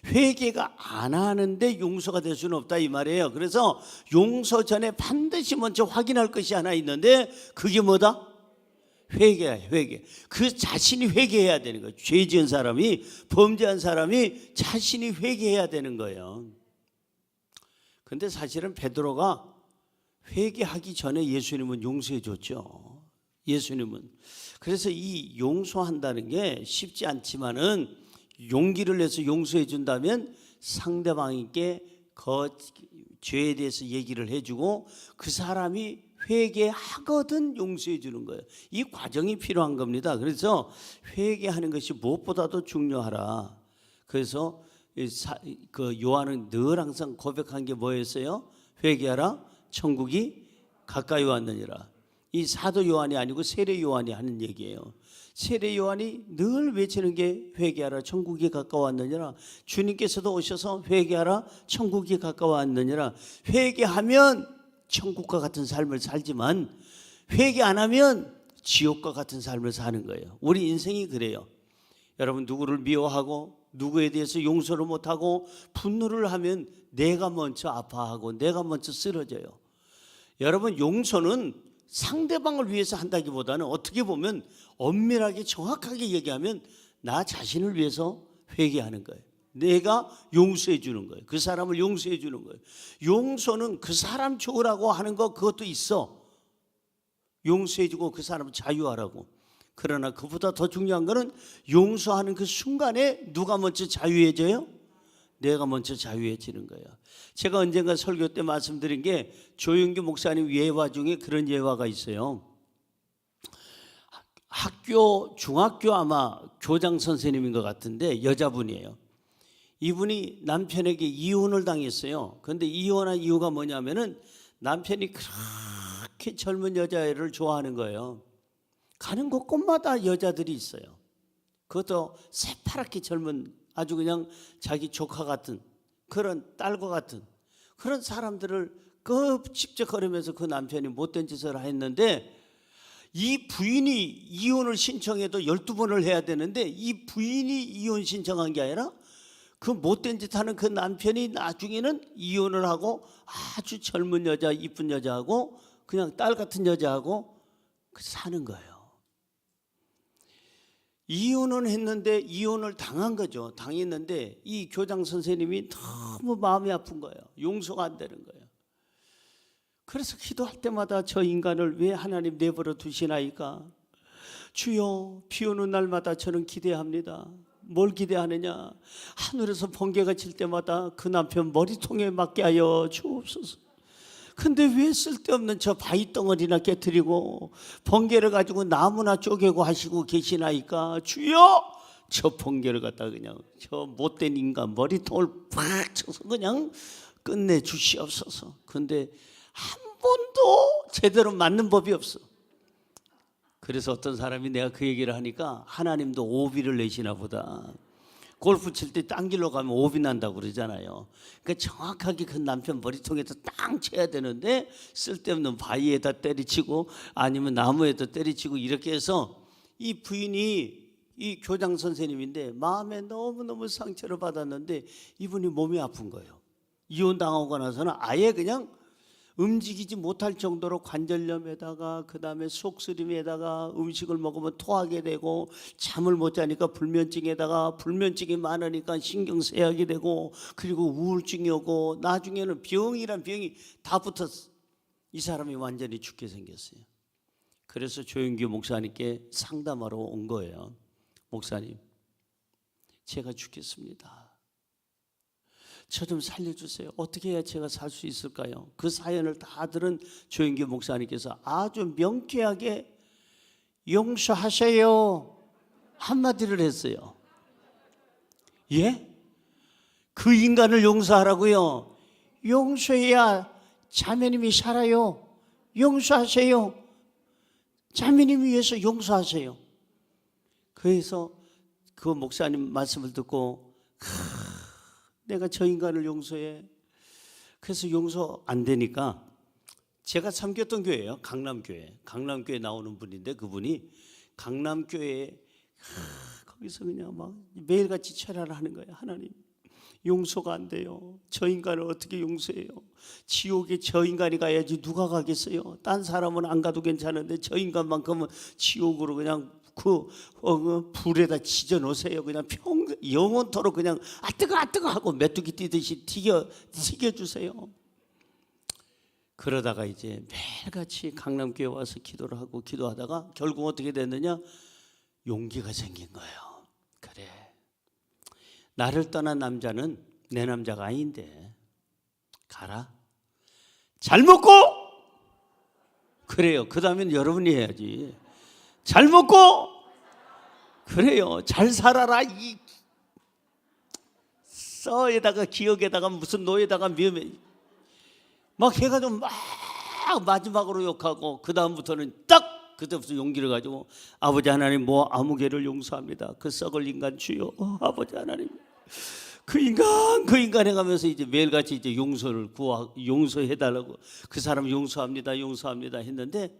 회개가 안 하는데 용서가 될 수는 없다 이 말이에요. 그래서 용서 전에 반드시 먼저 확인할 것이 하나 있는데 그게 뭐다? 회개야, 회개. 그 자신이 회개해야 되는 거예요. 죄 지은 사람이, 범죄한 사람이 자신이 회개해야 되는 거예요. 그런데 사실은 베드로가 회개하기 전에 예수님은 용서해 줬죠. 예수님은. 그래서 이 용서한다는 게 쉽지 않지만은 용기를 내서 용서해 준다면 상대방에게 그 죄에 대해서 얘기를 해주고 그 사람이 회개하거든 용서해 주는 거예요. 이 과정이 필요한 겁니다. 그래서 회개하는 것이 무엇보다도 중요하라. 그래서 그 요한은 늘 항상 고백한 게 뭐였어요? 회개하라, 천국이 가까이 왔느니라. 이 사도 요한이 아니고 세례 요한이 하는 얘기예요. 세례 요한이 늘 외치는 게 회개하라, 천국이 가까웠느니라. 주님께서도 오셔서 회개하라, 천국이 가까웠느니라. 회개하면 천국과 같은 삶을 살지만 회개 안 하면 지옥과 같은 삶을 사는 거예요. 우리 인생이 그래요. 여러분, 누구를 미워하고 누구에 대해서 용서를 못하고 분노를 하면 내가 먼저 아파하고 내가 먼저 쓰러져요. 여러분, 용서는 상대방을 위해서 한다기보다는 어떻게 보면 엄밀하게 정확하게 얘기하면 나 자신을 위해서 회개하는 거예요. 내가 용서해 주는 거예요. 그 사람을 용서해 주는 거예요. 용서는 그 사람 좋으라고 하는 거 그것도 있어. 용서해 주고 그 사람을 자유하라고. 그러나 그보다 더 중요한 거는 용서하는 그 순간에 누가 먼저 자유해져요? 내가 먼저 자유해지는 거예요. 제가 언젠가 설교 때 말씀드린 게 조윤규 목사님 예화 중에 그런 예화가 있어요. 중학교 아마 교장 선생님인 것 같은데 여자분이에요. 이분이 남편에게 이혼을 당했어요. 그런데 이혼한 이유가 뭐냐면은 남편이 그렇게 젊은 여자애를 좋아하는 거예요. 가는 곳곳마다 여자들이 있어요. 그것도 새파랗게 젊은 아주 그냥 자기 조카 같은 그런 딸과 같은 그런 사람들을 끔찍적거리면서 그 남편이 못된 짓을 했는데 이 부인이 이혼을 신청해도 12번을 해야 되는데 이 부인이 이혼 신청한 게 아니라 그 못된 짓 하는 그 남편이 나중에는 이혼을 하고 아주 젊은 여자, 이쁜 여자하고 그냥 딸 같은 여자하고 사는 거예요. 이혼은 했는데 이혼을 당한 거죠. 당했는데 이 교장 선생님이 너무 마음이 아픈 거예요. 용서가 안 되는 거예요. 그래서 기도할 때마다 저 인간을 왜 하나님 내버려 두시나이까? 주여, 비 오는 날마다 저는 기대합니다. 뭘 기대하느냐? 하늘에서 번개가 칠 때마다 그 남편 머리통에 맞게 하여 주옵소서. 근데 왜 쓸데없는 저 바위덩어리나 깨뜨리고 번개를 가지고 나무나 쪼개고 하시고 계시나이까? 주여, 저 번개를 갖다 그냥 저 못된 인간 머리통을 팍 쳐서 그냥 끝내 주시옵소서. 근데 한 번도 제대로 맞는 법이 없어. 그래서 어떤 사람이 내가 그 얘기를 하니까 하나님도 오비를 내시나 보다. 골프 칠 때 딴 길로 가면 오비 난다고 그러잖아요. 그러니까 정확하게 그 남편 머리통에서 땅 쳐야 되는데 쓸데없는 바위에다 때리치고 아니면 나무에다 때리치고 이렇게 해서 이 부인이 이 교장 선생님인데 마음에 너무너무 상처를 받았는데 이분이 몸이 아픈 거예요. 이혼당하고 나서는 아예 그냥 움직이지 못할 정도로 관절염에다가 그 다음에 속쓰림에다가 음식을 먹으면 토하게 되고 잠을 못 자니까 불면증에다가 불면증이 많으니까 신경쇠약이 되고 그리고 우울증이 오고 나중에는 병이란 병이 다 붙었어. 이 사람이 완전히 죽게 생겼어요. 그래서 조윤규 목사님께 상담하러 온 거예요. 목사님, 제가 죽겠습니다. 저 좀 살려주세요. 어떻게 해야 제가 살 수 있을까요? 그 사연을 다 들은 조윤규 목사님께서 아주 명쾌하게 용서하세요 한마디를 했어요. 예? 그 인간을 용서하라고요? 용서해야 자매님이 살아요. 용서하세요. 자매님 위해서 용서하세요. 그래서 그 목사님 말씀을 듣고 내가 저 인간을 용서해. 그래서 용서 안 되니까 제가 섬겼던 교회예요. 강남교회. 강남교회 나오는 분인데 그분이 강남교회에 거기서 그냥 막 매일같이 철야를 하는 거예요. 하나님, 용서가 안 돼요. 저 인간을 어떻게 용서해요? 지옥에 저 인간이 가야지 누가 가겠어요? 딴 사람은 안 가도 괜찮은데 저 인간만큼은 지옥으로 그냥 그 불에다 지져 놓으세요. 그냥 영원토록 그냥 뜨거 하고 메뚜기 뛰듯이 튀겨 주세요. 그러다가 이제 매일같이 강남교회 와서 기도를 하고 기도하다가 결국 어떻게 됐느냐? 용기가 생긴 거예요. 그래, 나를 떠난 남자는 내 남자가 아닌데 가라. 잘 먹고. 그래요. 그 다음엔 여러분이 해야지. 잘 먹고. 그래요. 잘 살아라. 이 써에다가 기억에다가 무슨 노에다가 미음에 막 해가지고 막 마지막으로 욕하고 그 다음부터는 딱 그때부터 용기를 가지고 아버지 하나님 뭐 아무개를 용서합니다. 그 썩을 인간 주여. 아버지 하나님 그 인간 해가면서 이제 매일같이 이제 용서해달라고 그 사람 용서합니다 했는데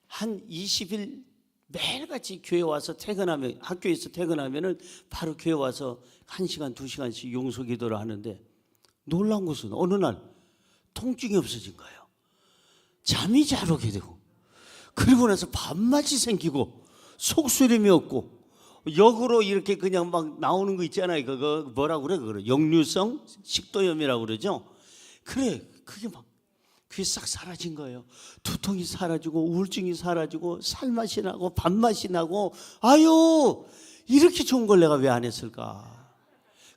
한 20일 매일같이 교회 와서 퇴근하면 학교에서 퇴근하면은 바로 교회 와서 1시간 2시간씩 용서 기도를 하는데 놀라운 것은 어느 날 통증이 없어진 거예요. 잠이 잘 오게 되고 그리고 나서 밥맛이 생기고 속쓰림이 없고 역으로 이렇게 그냥 막 나오는 거 있잖아요. 그거 뭐라고 그래? 그거 역류성 식도염이라고 그러죠. 그래, 그게 막 그게 싹 사라진 거예요. 두통이 사라지고 우울증이 사라지고 살맛이 나고 밥맛이 나고 아유 이렇게 좋은 걸 내가 왜 안 했을까?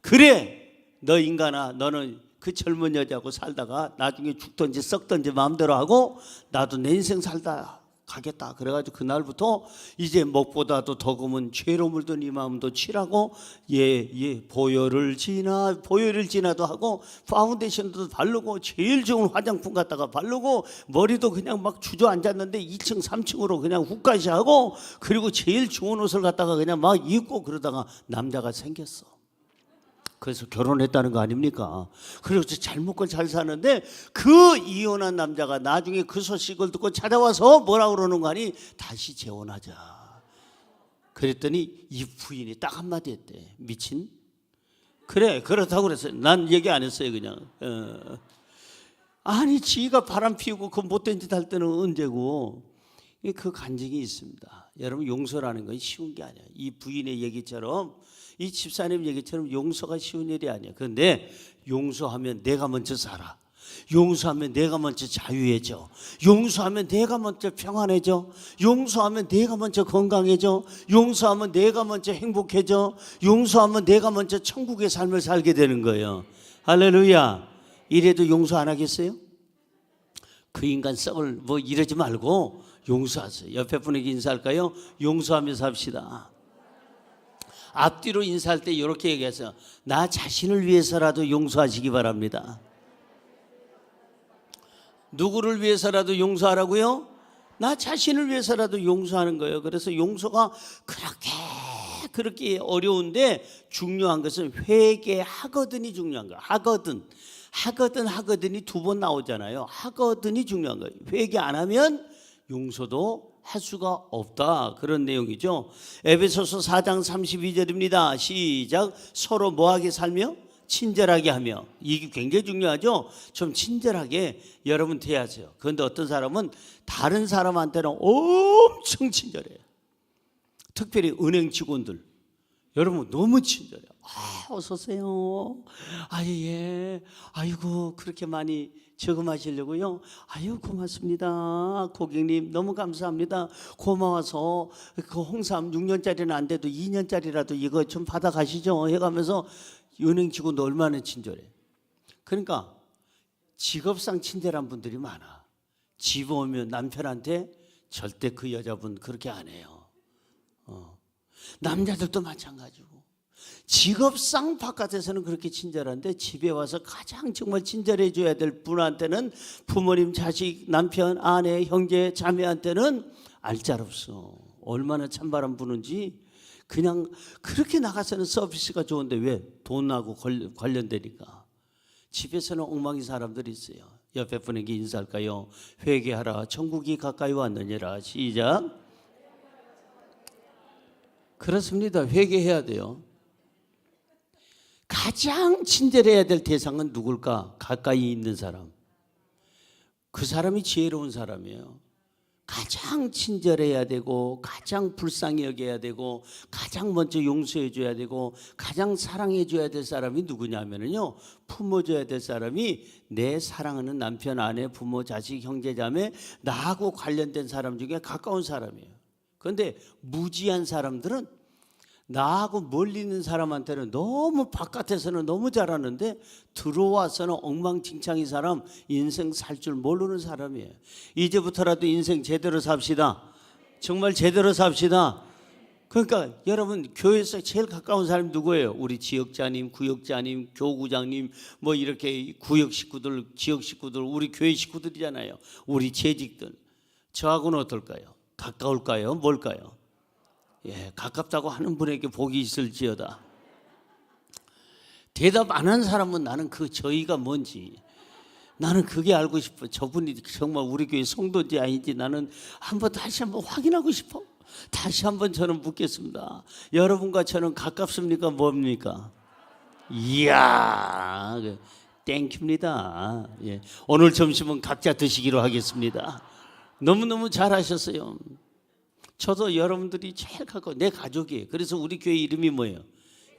그래, 너 인간아, 너는 그 젊은 여자하고 살다가 나중에 죽든지 썩든지 마음대로 하고 나도 내 인생 살다 가겠다. 그래가지고 그날부터 이제 먹보다도 더 검은 죄로 물든 이 마음도 칠하고 보혈을 지나도 하고 파운데이션도 바르고 제일 좋은 화장품 갖다가 바르고 머리도 그냥 막 주저앉았는데 2층 3층으로 그냥 훅가시 하고 그리고 제일 좋은 옷을 갖다가 그냥 막 입고 그러다가 남자가 생겼어. 그래서 결혼했다는 거 아닙니까? 그래서 잘 먹고 잘 사는데 그 이혼한 남자가 나중에 그 소식을 듣고 찾아와서 뭐라 그러는 거 아니? 다시 재혼하자. 그랬더니 이 부인이 딱 한마디 했대. 미친? 그래, 그렇다고 그랬어요. 난 얘기 안 했어요, 그냥. 아니, 지가 바람 피우고 그 못된 짓 할 때는 언제고. 그 간증이 있습니다. 여러분, 용서라는 건 쉬운 게 아니야. 이 부인의 얘기처럼 이 집사님 얘기처럼 용서가 쉬운 일이 아니야. 그런데 용서하면 내가 먼저 살아. 용서하면 내가 먼저 자유해져. 용서하면 내가 먼저 평안해져. 용서하면 내가 먼저 건강해져. 용서하면 내가 먼저 행복해져. 용서하면 내가 먼저 천국의 삶을 살게 되는 거예요. 할렐루야. 이래도 용서 안 하겠어요? 그 인간 썩을 뭐 이러지 말고 용서하세요. 옆에 분에게 인사할까요? 용서하면서 합시다. 앞뒤로 인사할 때 이렇게 얘기해서 나 자신을 위해서라도 용서하시기 바랍니다. 누구를 위해서라도 용서하라고요? 나 자신을 위해서라도 용서하는 거예요. 그래서 용서가 그렇게 어려운데 중요한 것은 회개하거든이 중요한 거예요. 하거든이 두 번 나오잖아요. 하거든이 중요한 거예요. 회개 안 하면 용서도 할 수가 없다. 그런 내용이죠. 에베소서 4장 32절입니다. 시작. 서로 뭐하게 살며? 친절하게 하며. 이게 굉장히 중요하죠. 좀 친절하게 여러분 대하세요. 그런데 어떤 사람은 다른 사람한테는 엄청 친절해요. 특별히 은행 직원들. 여러분 너무 친절해요. 어서 오세요. 예. 아이고 그렇게 많이 저금하시려고요? 아유 고맙습니다. 고객님 너무 감사합니다. 고마워서 그 홍삼 6년짜리는 안 돼도 2년짜리라도 이거 좀 받아가시죠 해가면서 은행 직원도 얼마나 친절해. 그러니까 직업상 친절한 분들이 많아. 집 오면 남편한테 절대 그 여자분 그렇게 안 해요. 남자들도 마찬가지고 직업상 바깥에서는 그렇게 친절한데 집에 와서 가장 정말 친절해 줘야 될 분한테는 부모님, 자식, 남편, 아내, 형제, 자매한테는 알짤없어. 얼마나 찬바람 부는지. 그냥 그렇게 나가서는 서비스가 좋은데 왜? 돈하고 관련되니까. 집에서는 엉망인 사람들이 있어요. 옆에 분에게 인사할까요? 회개하라 천국이 가까이 왔느니라. 시작. 그렇습니다. 회개해야 돼요. 가장 친절해야 될 대상은 누굴까? 가까이 있는 사람. 그 사람이 지혜로운 사람이에요. 가장 친절해야 되고 가장 불쌍히 여겨야 되고 가장 먼저 용서해 줘야 되고 가장 사랑해 줘야 될 사람이 누구냐면요, 품어줘야 될 사람이 내 사랑하는 남편, 아내, 부모, 자식, 형제, 자매, 나하고 관련된 사람 중에 가까운 사람이에요. 그런데 무지한 사람들은 나하고 멀리 있는 사람한테는 너무 바깥에서는 너무 잘하는데 들어와서는 엉망진창인 사람, 인생 살 줄 모르는 사람이에요. 이제부터라도 인생 제대로 삽시다. 정말 제대로 삽시다. 그러니까 여러분, 교회에서 제일 가까운 사람이 누구예요? 우리 지역자님, 구역자님, 교구장님, 뭐 이렇게 구역 식구들, 지역 식구들, 우리 교회 식구들이잖아요. 우리 재직들. 저하고는 어떨까요? 가까울까요? 뭘까요? 예, 가깝다고 하는 분에게 복이 있을지어다. 대답 안 한 사람은 나는 그 저희가 뭔지, 나는 그게 알고 싶어. 저분이 정말 우리 교회 성도인지 아닌지 나는 다시 한번 확인하고 싶어. 다시 한번 저는 묻겠습니다. 여러분과 저는 가깝습니까? 뭡니까? 이야, 땡큐입니다. 예, 오늘 점심은 각자 드시기로 하겠습니다. 너무너무 잘하셨어요. 저도 여러분들이 제일 가까워, 내 가족이에요. 그래서 우리 교회 이름이 뭐예요?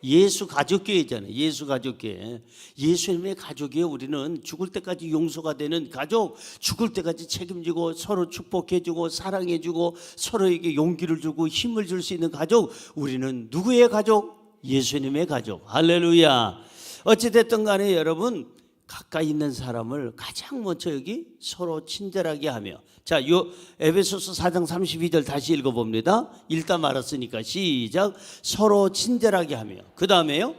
예수 가족교회잖아요. 예수 가족교회. 예수님의 가족이에요. 우리는 죽을 때까지 용서가 되는 가족, 죽을 때까지 책임지고 서로 축복해주고 사랑해주고 서로에게 용기를 주고 힘을 줄 수 있는 가족. 우리는 누구의 가족? 예수님의 가족. 할렐루야. 어찌됐든 간에 여러분, 가까이 있는 사람을 가장 먼저 여기 서로 친절하게 하며, 자, 요 에베소서 4장 32절 다시 읽어봅니다. 읽다 말았으니까 시작. 서로 친절하게 하며, 그 다음에요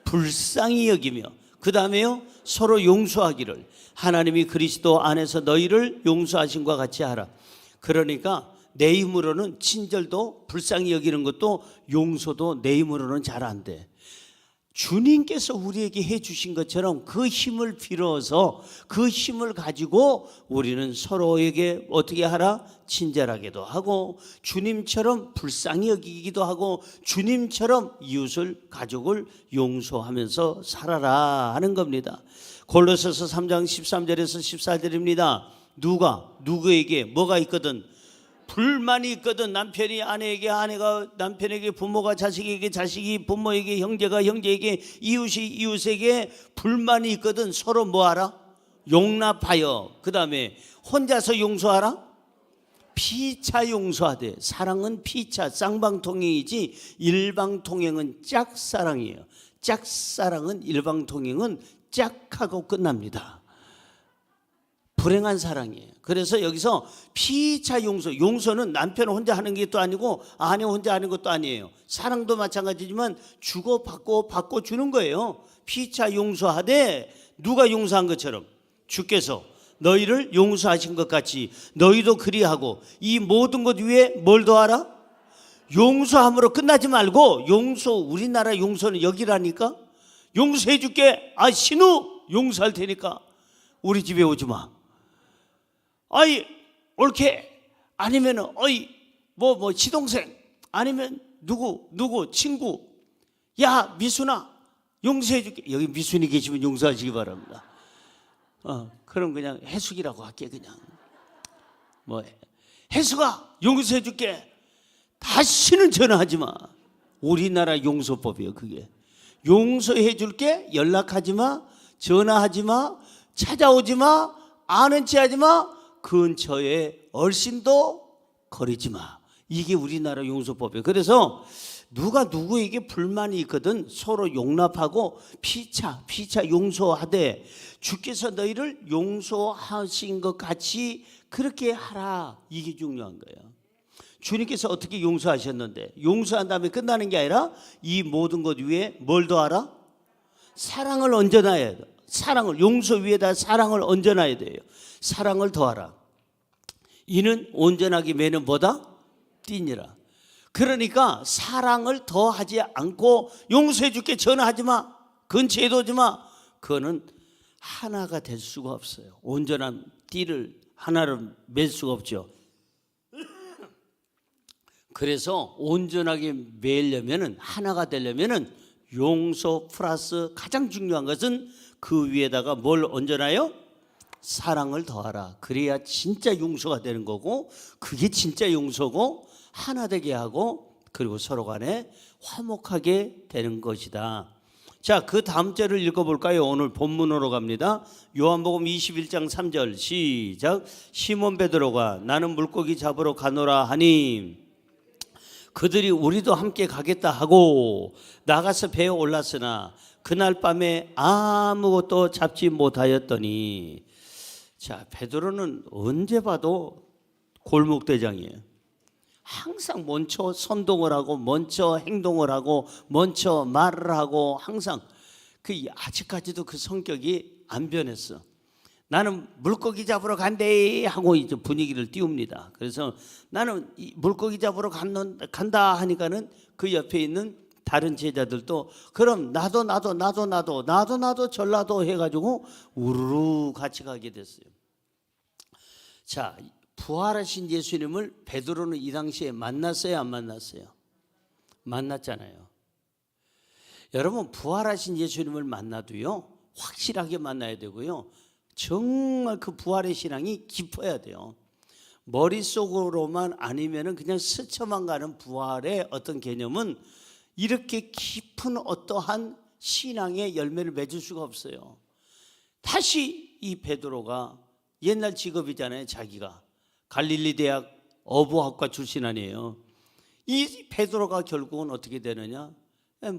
불쌍히 여기며, 그 다음에요 서로 용서하기를 하나님이 그리스도 안에서 너희를 용서하신 것 같이 하라. 그러니까 내 힘으로는 친절도 불쌍히 여기는 것도 용서도 내 힘으로는 잘 안 돼. 주님께서 우리에게 해주신 것처럼 그 힘을 빌어서 그 힘을 가지고 우리는 서로에게 어떻게 하라? 친절하게도 하고 주님처럼 불쌍히 여기기도 하고 주님처럼 이웃을, 가족을 용서하면서 살아라 하는 겁니다. 골로새서 3장 13절에서 14절입니다. 누구에게 뭐가 있거든? 불만이 있거든. 남편이 아내에게, 아내가 남편에게, 부모가 자식에게, 자식이 부모에게, 형제가 형제에게, 이웃이 이웃에게 불만이 있거든. 서로 뭐하라? 용납하여. 그 다음에 혼자서 용서하라? 피차 용서하되. 사랑은 피차, 쌍방통행이지 일방통행은 짝사랑이에요. 짝사랑은, 일방통행은 짝하고 끝납니다. 불행한 사랑이에요. 그래서 여기서 피차 용서, 용서는 남편 혼자 하는 게 또 아니고 아내 혼자 하는 것도 아니에요. 사랑도 마찬가지지만 주고받고 받고 주는 거예요. 피차 용서하되, 누가 용서한 것처럼 주께서 너희를 용서하신 것 같이 너희도 그리하고. 이 모든 것 위에 뭘 더하라? 용서함으로 끝나지 말고, 우리나라 용서는 여기라니까. 용서해 줄게. 신우 용서할 테니까 우리 집에 오지 마. 옳게. 아니면은 뭐 시동생, 아니면 누구 친구, 야 미순아 용서해 줄게. 여기 미순이 계시면 용서하시기 바랍니다. 그럼 그냥 해숙이라고 할게. 그냥 뭐 해숙아 용서해 줄게. 다시는 전화하지 마. 우리나라 용서법이에요. 그게 용서해 줄게. 연락하지 마, 전화하지 마, 찾아오지 마, 아는 체 하지 마, 근처에 얼씬도 거리지 마. 이게 우리나라 용서법이에요. 그래서 누가 누구에게 불만이 있거든 서로 용납하고 피차 용서하되 주께서 너희를 용서하신 것 같이 그렇게 하라. 이게 중요한 거예요. 주님께서 어떻게 용서하셨는데, 용서한 다음에 끝나는 게 아니라 이 모든 것 위에 뭘 더하라? 사랑을 얹어놔야 돼. 사랑을, 용서 위에다 사랑을 얹어놔야 돼요. 사랑을 더하라. 이는 온전하게 매는 뭐다? 띠니라. 그러니까 사랑을 더하지 않고 용서해 줄게 전화하지 마, 근처에도 오지 마, 그거는 하나가 될 수가 없어요. 온전한 띠를 하나로 맬 수가 없죠. 그래서 온전하게 매려면은, 하나가 되려면은 용서 플러스 가장 중요한 것은 그 위에다가 뭘 얹어놔요? 사랑을 더하라. 그래야 진짜 용서가 되는 거고, 그게 진짜 용서고 하나 되게 하고, 그리고 서로 간에 화목하게 되는 것이다. 자, 그 다음 절을 읽어볼까요? 오늘 본문으로 갑니다. 요한복음 21장 3절 시작. 시몬 베드로가 나는 물고기 잡으러 가노라 하니 그들이 우리도 함께 가겠다 하고 나가서 배에 올랐으나 그날 밤에 아무것도 잡지 못하였더니, 자, 베드로는 언제 봐도 골목대장이에요. 항상 먼저 선동을 하고 먼저 행동을 하고 먼저 말을 하고, 항상 아직까지도 그 성격이 안 변했어. 나는 물고기 잡으러 간대 하고 이제 분위기를 띄웁니다. 그래서 나는 물고기 잡으러 간다 하니까는 그 옆에 있는 다른 제자들도 그럼 나도 전라도 해가지고 우르르 같이 가게 됐어요. 자, 부활하신 예수님을 베드로는 이 당시에 만났어요, 안 만났어요? 만났잖아요. 여러분, 부활하신 예수님을 만나도요, 확실하게 만나야 되고요, 정말 그 부활의 신앙이 깊어야 돼요. 머릿속으로만 아니면은 그냥 스쳐만 가는 부활의 어떤 개념은 이렇게 깊은 어떠한 신앙의 열매를 맺을 수가 없어요. 다시 이 베드로가 옛날 직업이잖아요. 자기가 갈릴리 대학 어부학과 출신 아니에요. 이 베드로가 결국은 어떻게 되느냐?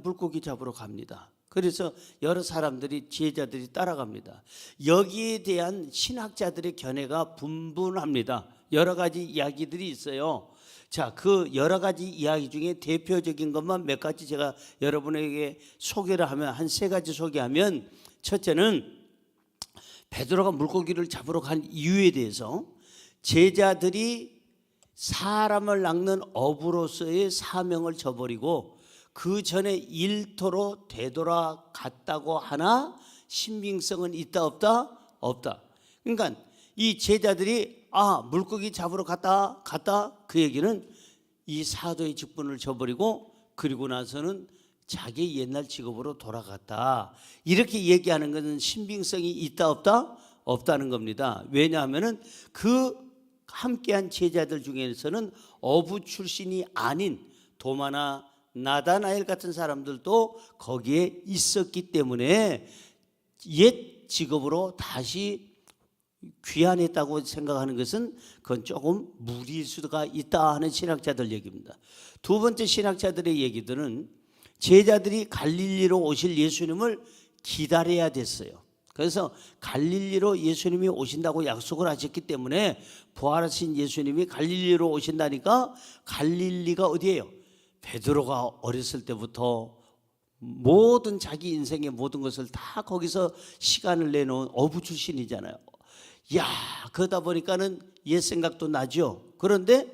물고기 잡으러 갑니다. 그래서 여러 사람들이, 제자들이 따라갑니다. 여기에 대한 신학자들의 견해가 분분합니다. 여러 가지 이야기들이 있어요. 자, 그 여러 가지 이야기 중에 대표적인 것만 몇 가지 제가 여러분에게 소개를 하면, 한 세 가지 소개하면, 첫째는 베드로가 물고기를 잡으러 간 이유에 대해서 제자들이 사람을 낚는 어부로서의 사명을 저버리고 그 전에 일터로 되돌아갔다고 하나 신빙성은 있다 없다? 없다. 그러니까 이 제자들이 물고기 잡으러 갔다 그 얘기는 이 사도의 직분을 저버리고 그리고 나서는 자기 옛날 직업으로 돌아갔다, 이렇게 얘기하는 것은 신빙성이 있다 없다? 없다는 겁니다. 왜냐하면은 그 함께한 제자들 중에서는 어부 출신이 아닌 도마나 나다나엘 같은 사람들도 거기에 있었기 때문에 옛 직업으로 다시 귀환했다고 생각하는 것은 그건 조금 무리일 수가 있다 하는 신학자들 얘기입니다. 두 번째 신학자들의 얘기들은 제자들이 갈릴리로 오실 예수님을 기다려야 됐어요. 그래서 갈릴리로 예수님이 오신다고 약속을 하셨기 때문에 부활하신 예수님이 갈릴리로 오신다니까, 갈릴리가 어디예요? 베드로가 어렸을 때부터 모든 자기 인생의 모든 것을 다 거기서 시간을 내놓은 어부 출신이잖아요. 야, 그러다 보니까는 옛 생각도 나죠. 그런데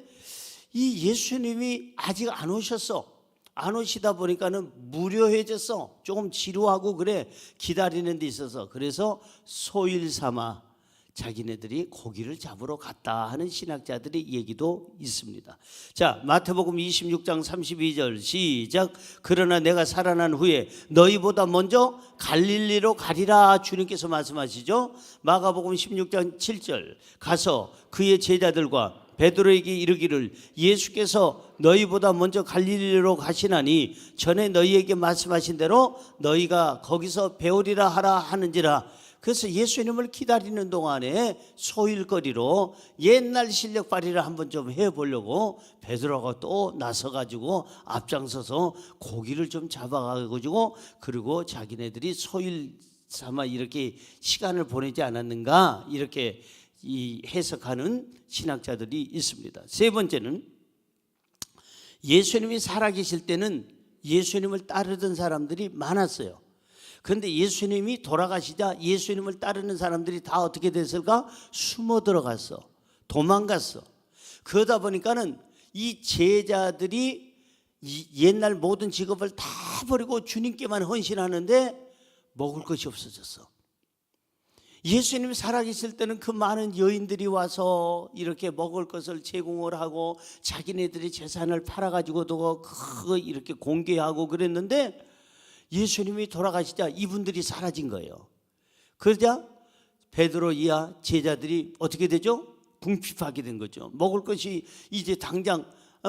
이 예수님이 아직 안 오셨어. 안 오시다 보니까는 무료해졌어. 조금 지루하고 그래. 기다리는 데 있어서. 그래서 소일 삼아 자기네들이 고기를 잡으러 갔다 하는 신학자들의 얘기도 있습니다. 자, 마태복음 26장 32절 시작. 그러나 내가 살아난 후에 너희보다 먼저 갈릴리로 가리라, 주님께서 말씀하시죠. 마가복음 16장 7절 가서 그의 제자들과 베드로에게 이르기를 예수께서 너희보다 먼저 갈릴리로 가시나니 전에 너희에게 말씀하신 대로 너희가 거기서 배우리라 하라 하는지라. 그래서 예수님을 기다리는 동안에 소일거리로 옛날 실력 발휘를 한번 좀 해보려고 베드로가 또 나서가지고 앞장서서 고기를 좀 잡아가지고 그리고 자기네들이 소일 삼아 이렇게 시간을 보내지 않았는가, 이렇게 이 해석하는 신학자들이 있습니다. 세 번째는 예수님이 살아계실 때는 예수님을 따르던 사람들이 많았어요. 그런데 예수님이 돌아가시자 예수님을 따르는 사람들이 다 어떻게 됐을까? 숨어 들어갔어. 도망갔어. 그러다 보니까는 이 제자들이 옛날 모든 직업을 다 버리고 주님께만 헌신하는데 먹을 것이 없어졌어. 예수님이 살아계실 때는 그 많은 여인들이 와서 이렇게 먹을 것을 제공을 하고 자기네들이 재산을 팔아가지고도 그거 이렇게 공개하고 그랬는데 예수님이 돌아가시자 이분들이 사라진 거예요. 그러자 베드로 이하 제자들이 어떻게 되죠? 궁핍하게 된 거죠. 먹을 것이 이제 당장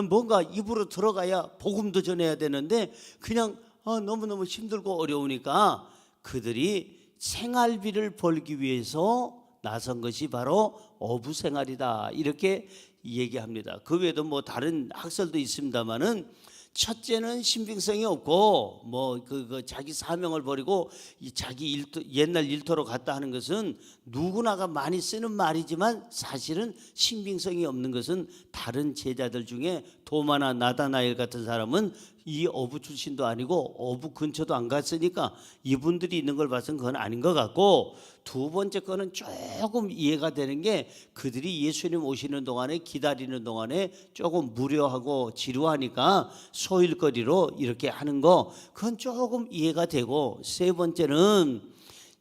뭔가 입으로 들어가야 복음도 전해야 되는데 그냥 너무너무 힘들고 어려우니까 그들이 생활비를 벌기 위해서 나선 것이 바로 어부 생활이다, 이렇게 얘기합니다. 그 외에도 뭐 다른 학설도 있습니다만은, 첫째는 신빙성이 없고 그 자기 사명을 버리고 자기 옛날 일터로 갔다 하는 것은 누구나가 많이 쓰는 말이지만 사실은 신빙성이 없는 것은, 다른 제자들 중에 도마나 나다나엘 같은 사람은 이 어부 출신도 아니고 어부 근처도 안 갔으니까 이분들이 있는 걸 봐서는 그건 아닌 것 같고, 두 번째 거는 조금 이해가 되는 게, 그들이 예수님 오시는 동안에 기다리는 동안에 조금 무료하고 지루하니까 소일거리로 이렇게 하는 거, 그건 조금 이해가 되고, 세 번째는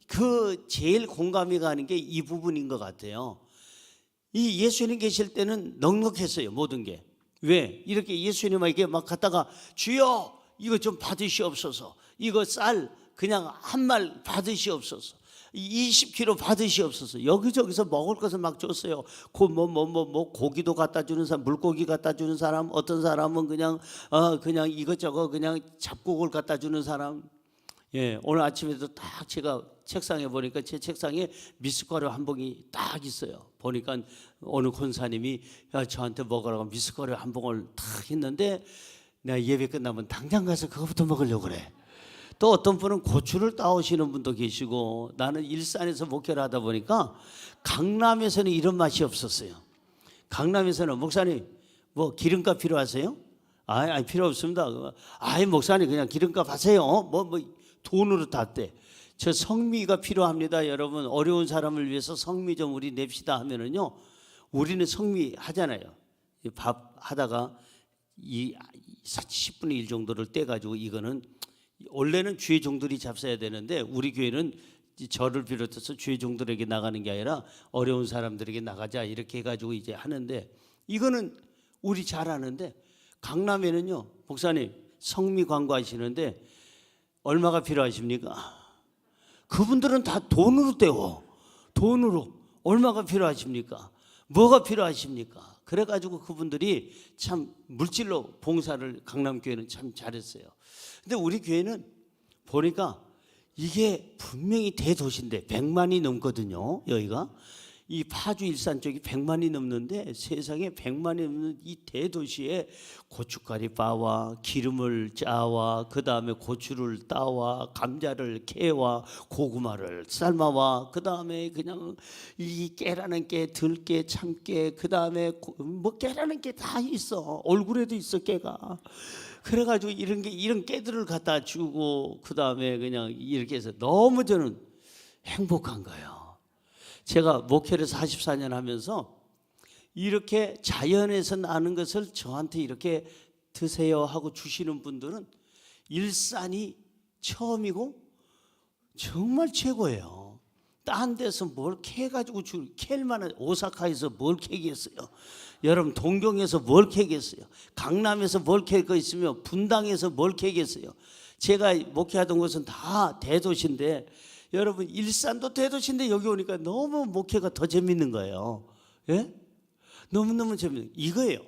그 제일 공감이 가는 게 이 부분인 것 같아요. 이 예수님 계실 때는 넉넉했어요, 모든 게. 왜? 이렇게 예수님에게 막 갔다가 주여 이거 좀 받으시옵소서, 이거 쌀 그냥 한 말 받으시옵소서, 20kg 받으시옵소서, 여기저기서 먹을 것을 막 줬어요. 고기도 갖다 주는 사람, 물고기 갖다 주는 사람, 어떤 사람은 그냥 이것저것 그냥 잡곡을 갖다 주는 사람. 예, 오늘 아침에도 딱 제가 책상에 보니까 제 책상에 미숫가루 한 봉이 딱 있어요. 보니까 어느 권사님이 저한테 먹으라고 미숫가루 한 봉을 딱 했는데, 내가 예배 끝나면 당장 가서 그거부터 먹으려고 그래. 또 어떤 분은 고추를 따오시는 분도 계시고, 나는 일산에서 목회를 하다 보니까 강남에서는 이런 맛이 없었어요. 강남에서는 목사님 뭐 기름값 필요하세요? 아니 필요 없습니다. 아이 목사님 그냥 기름값 하세요. 뭐 돈으로 땄대. 저 성미가 필요합니다. 여러분, 어려운 사람을 위해서 성미 좀 우리 냅시다 하면은요, 우리는 성미 하잖아요. 밥 하다가 이 10분의 1 정도를 떼가지고, 이거는 원래는 주의 종들이 잡숴야 되는데 우리 교회는 저를 비롯해서 주의 종들에게 나가는 게 아니라 어려운 사람들에게 나가자 이렇게 해가지고 이제 하는데, 이거는 우리 잘 아는데, 강남에는요 목사님 성미 광고하시는데 얼마가 필요하십니까? 그분들은 다 돈으로 떼워. 돈으로 얼마가 필요하십니까? 뭐가 필요하십니까? 그래가지고 그분들이 참 물질로 봉사를 강남교회는 참 잘했어요. 근데 우리 교회는 보니까 이게 분명히 대도시인데 100만이 넘거든요. 여기가 이 파주 일산 쪽이 100만이 넘는데, 세상에 100만이 넘는 이 대도시에 고춧가리 빻아, 기름을 짜와, 그 다음에 고추를 따와, 감자를 캐와, 고구마를 삶아와, 그 다음에 그냥 이 깨라는 게, 들깨, 참깨, 그 다음에 뭐 깨라는 게 다 있어. 얼굴에도 있어 깨가. 그래가지고 이런 깨들을 갖다 주고, 그 다음에 그냥 이렇게 해서 너무 저는 행복한 거예요. 제가 목회를 44년 하면서 이렇게 자연에서 나는 것을 저한테 이렇게 드세요 하고 주시는 분들은 일산이 처음이고 정말 최고예요. 딴 데서 뭘 캐가지고 캘 만한, 오사카에서 뭘 캐겠어요? 여러분 동경에서 뭘 캐겠어요? 강남에서 뭘 캘 거 있으며 분당에서 뭘 캐겠어요? 제가 목회하던 곳은 다 대도시인데, 여러분 일산도 대도시인데 여기 오니까 너무 목회가 더 재밌는 거예요. 예? 너무너무 재밌는 이거예요.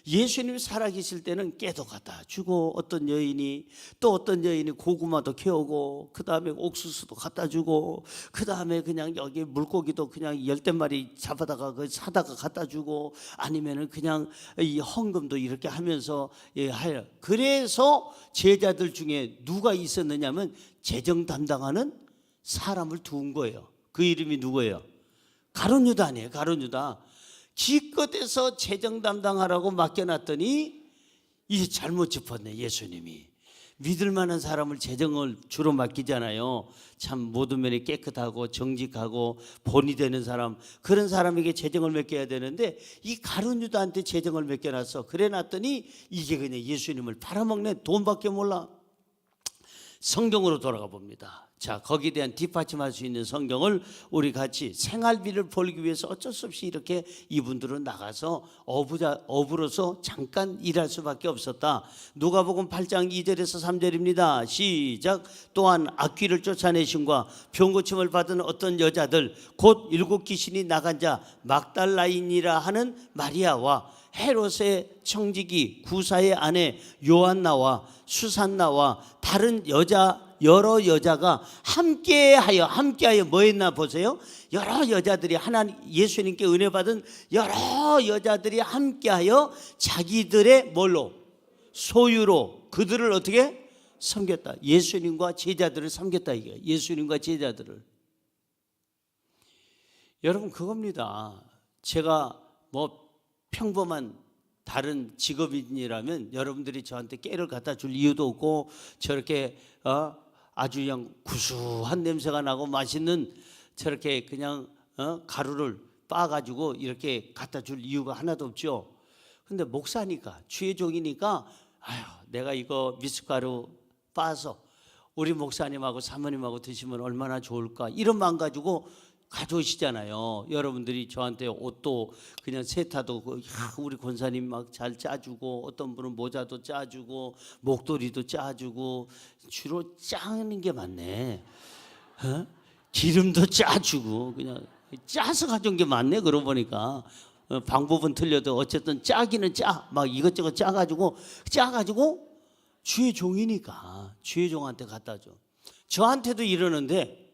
예수님이 살아계실 때는 깨도 갖다 주고, 어떤 여인이 고구마도 캐오고, 그 다음에 옥수수도 갖다 주고, 그 다음에 그냥 여기 물고기도 그냥 10마리 잡아다가 사다가 갖다 주고, 아니면은 그냥 이 헌금도 이렇게 하면서 하여. 그래서 제자들 중에 누가 있었느냐면 재정 담당하는 사람을 두은 거예요. 그 이름이 누구예요? 가룟 유다 아니에요? 가룟 유다. 기껏해서 재정 담당하라고 맡겨놨더니 이게 잘못 짚었네. 예수님이 믿을 만한 사람을 재정을 주로 맡기잖아요. 참 모든 면이 깨끗하고 정직하고 본이 되는 사람, 그런 사람에게 재정을 맡겨야 되는데 이 가룟 유다한테 재정을 맡겨놨어. 그래 놨더니 이게 그냥 예수님을 팔아먹네. 돈밖에 몰라. 성경으로 돌아가 봅니다. 자, 거기에 대한 뒷받침할 수 있는 성경을 우리 같이 생활비를 벌기 위해서 어쩔 수 없이 이렇게 이분들은 나가서 어부로서 잠깐 일할 수밖에 없었다. 누가복음 8장 2절에서 3절입니다. 시작. 또한 악귀를 쫓아내심과 병고침을 받은 어떤 여자들 곧 7 귀신이 나간 자 막달라인이라 하는 마리아와 헤롯의 청지기 구사의 아내 요한나와 수산나와 다른 여러 여자가 함께하여 뭐 했나 보세요. 여러 여자들이 하나님 예수님께 은혜 받은 여러 여자들이 함께하여 자기들의 뭘로 소유로 그들을 어떻게 섬겼다. 예수님과 제자들을 섬겼다 이게. 예수님과 제자들을. 여러분 그겁니다. 제가 뭐 평범한 다른 직업인이라면 여러분들이 저한테 깨를 갖다 줄 이유도 없고 저렇게 아주 그냥 구수한 냄새가 나고 맛있는 저렇게 그냥 가루를 빻아가지고 이렇게 갖다 줄 이유가 하나도 없죠. 근데 목사니까 주의 종이니까 내가 이거 미숫가루 빻아서 우리 목사님하고 사모님하고 드시면 얼마나 좋을까 이런 마음 가지고 가져오시잖아요. 여러분들이 저한테 옷도 그냥 세타도 우리 권사님 막 잘 짜주고 어떤 분은 모자도 짜주고 목도리도 짜주고 주로 짜는 게 많네. 기름도 짜주고 그냥 짜서 가져온 게 많네. 그러고 보니까 방법은 틀려도 어쨌든 짜기는 짜. 막 이것저것 짜가지고 주의 종이니까 주의 종한테 갖다 줘. 저한테도 이러는데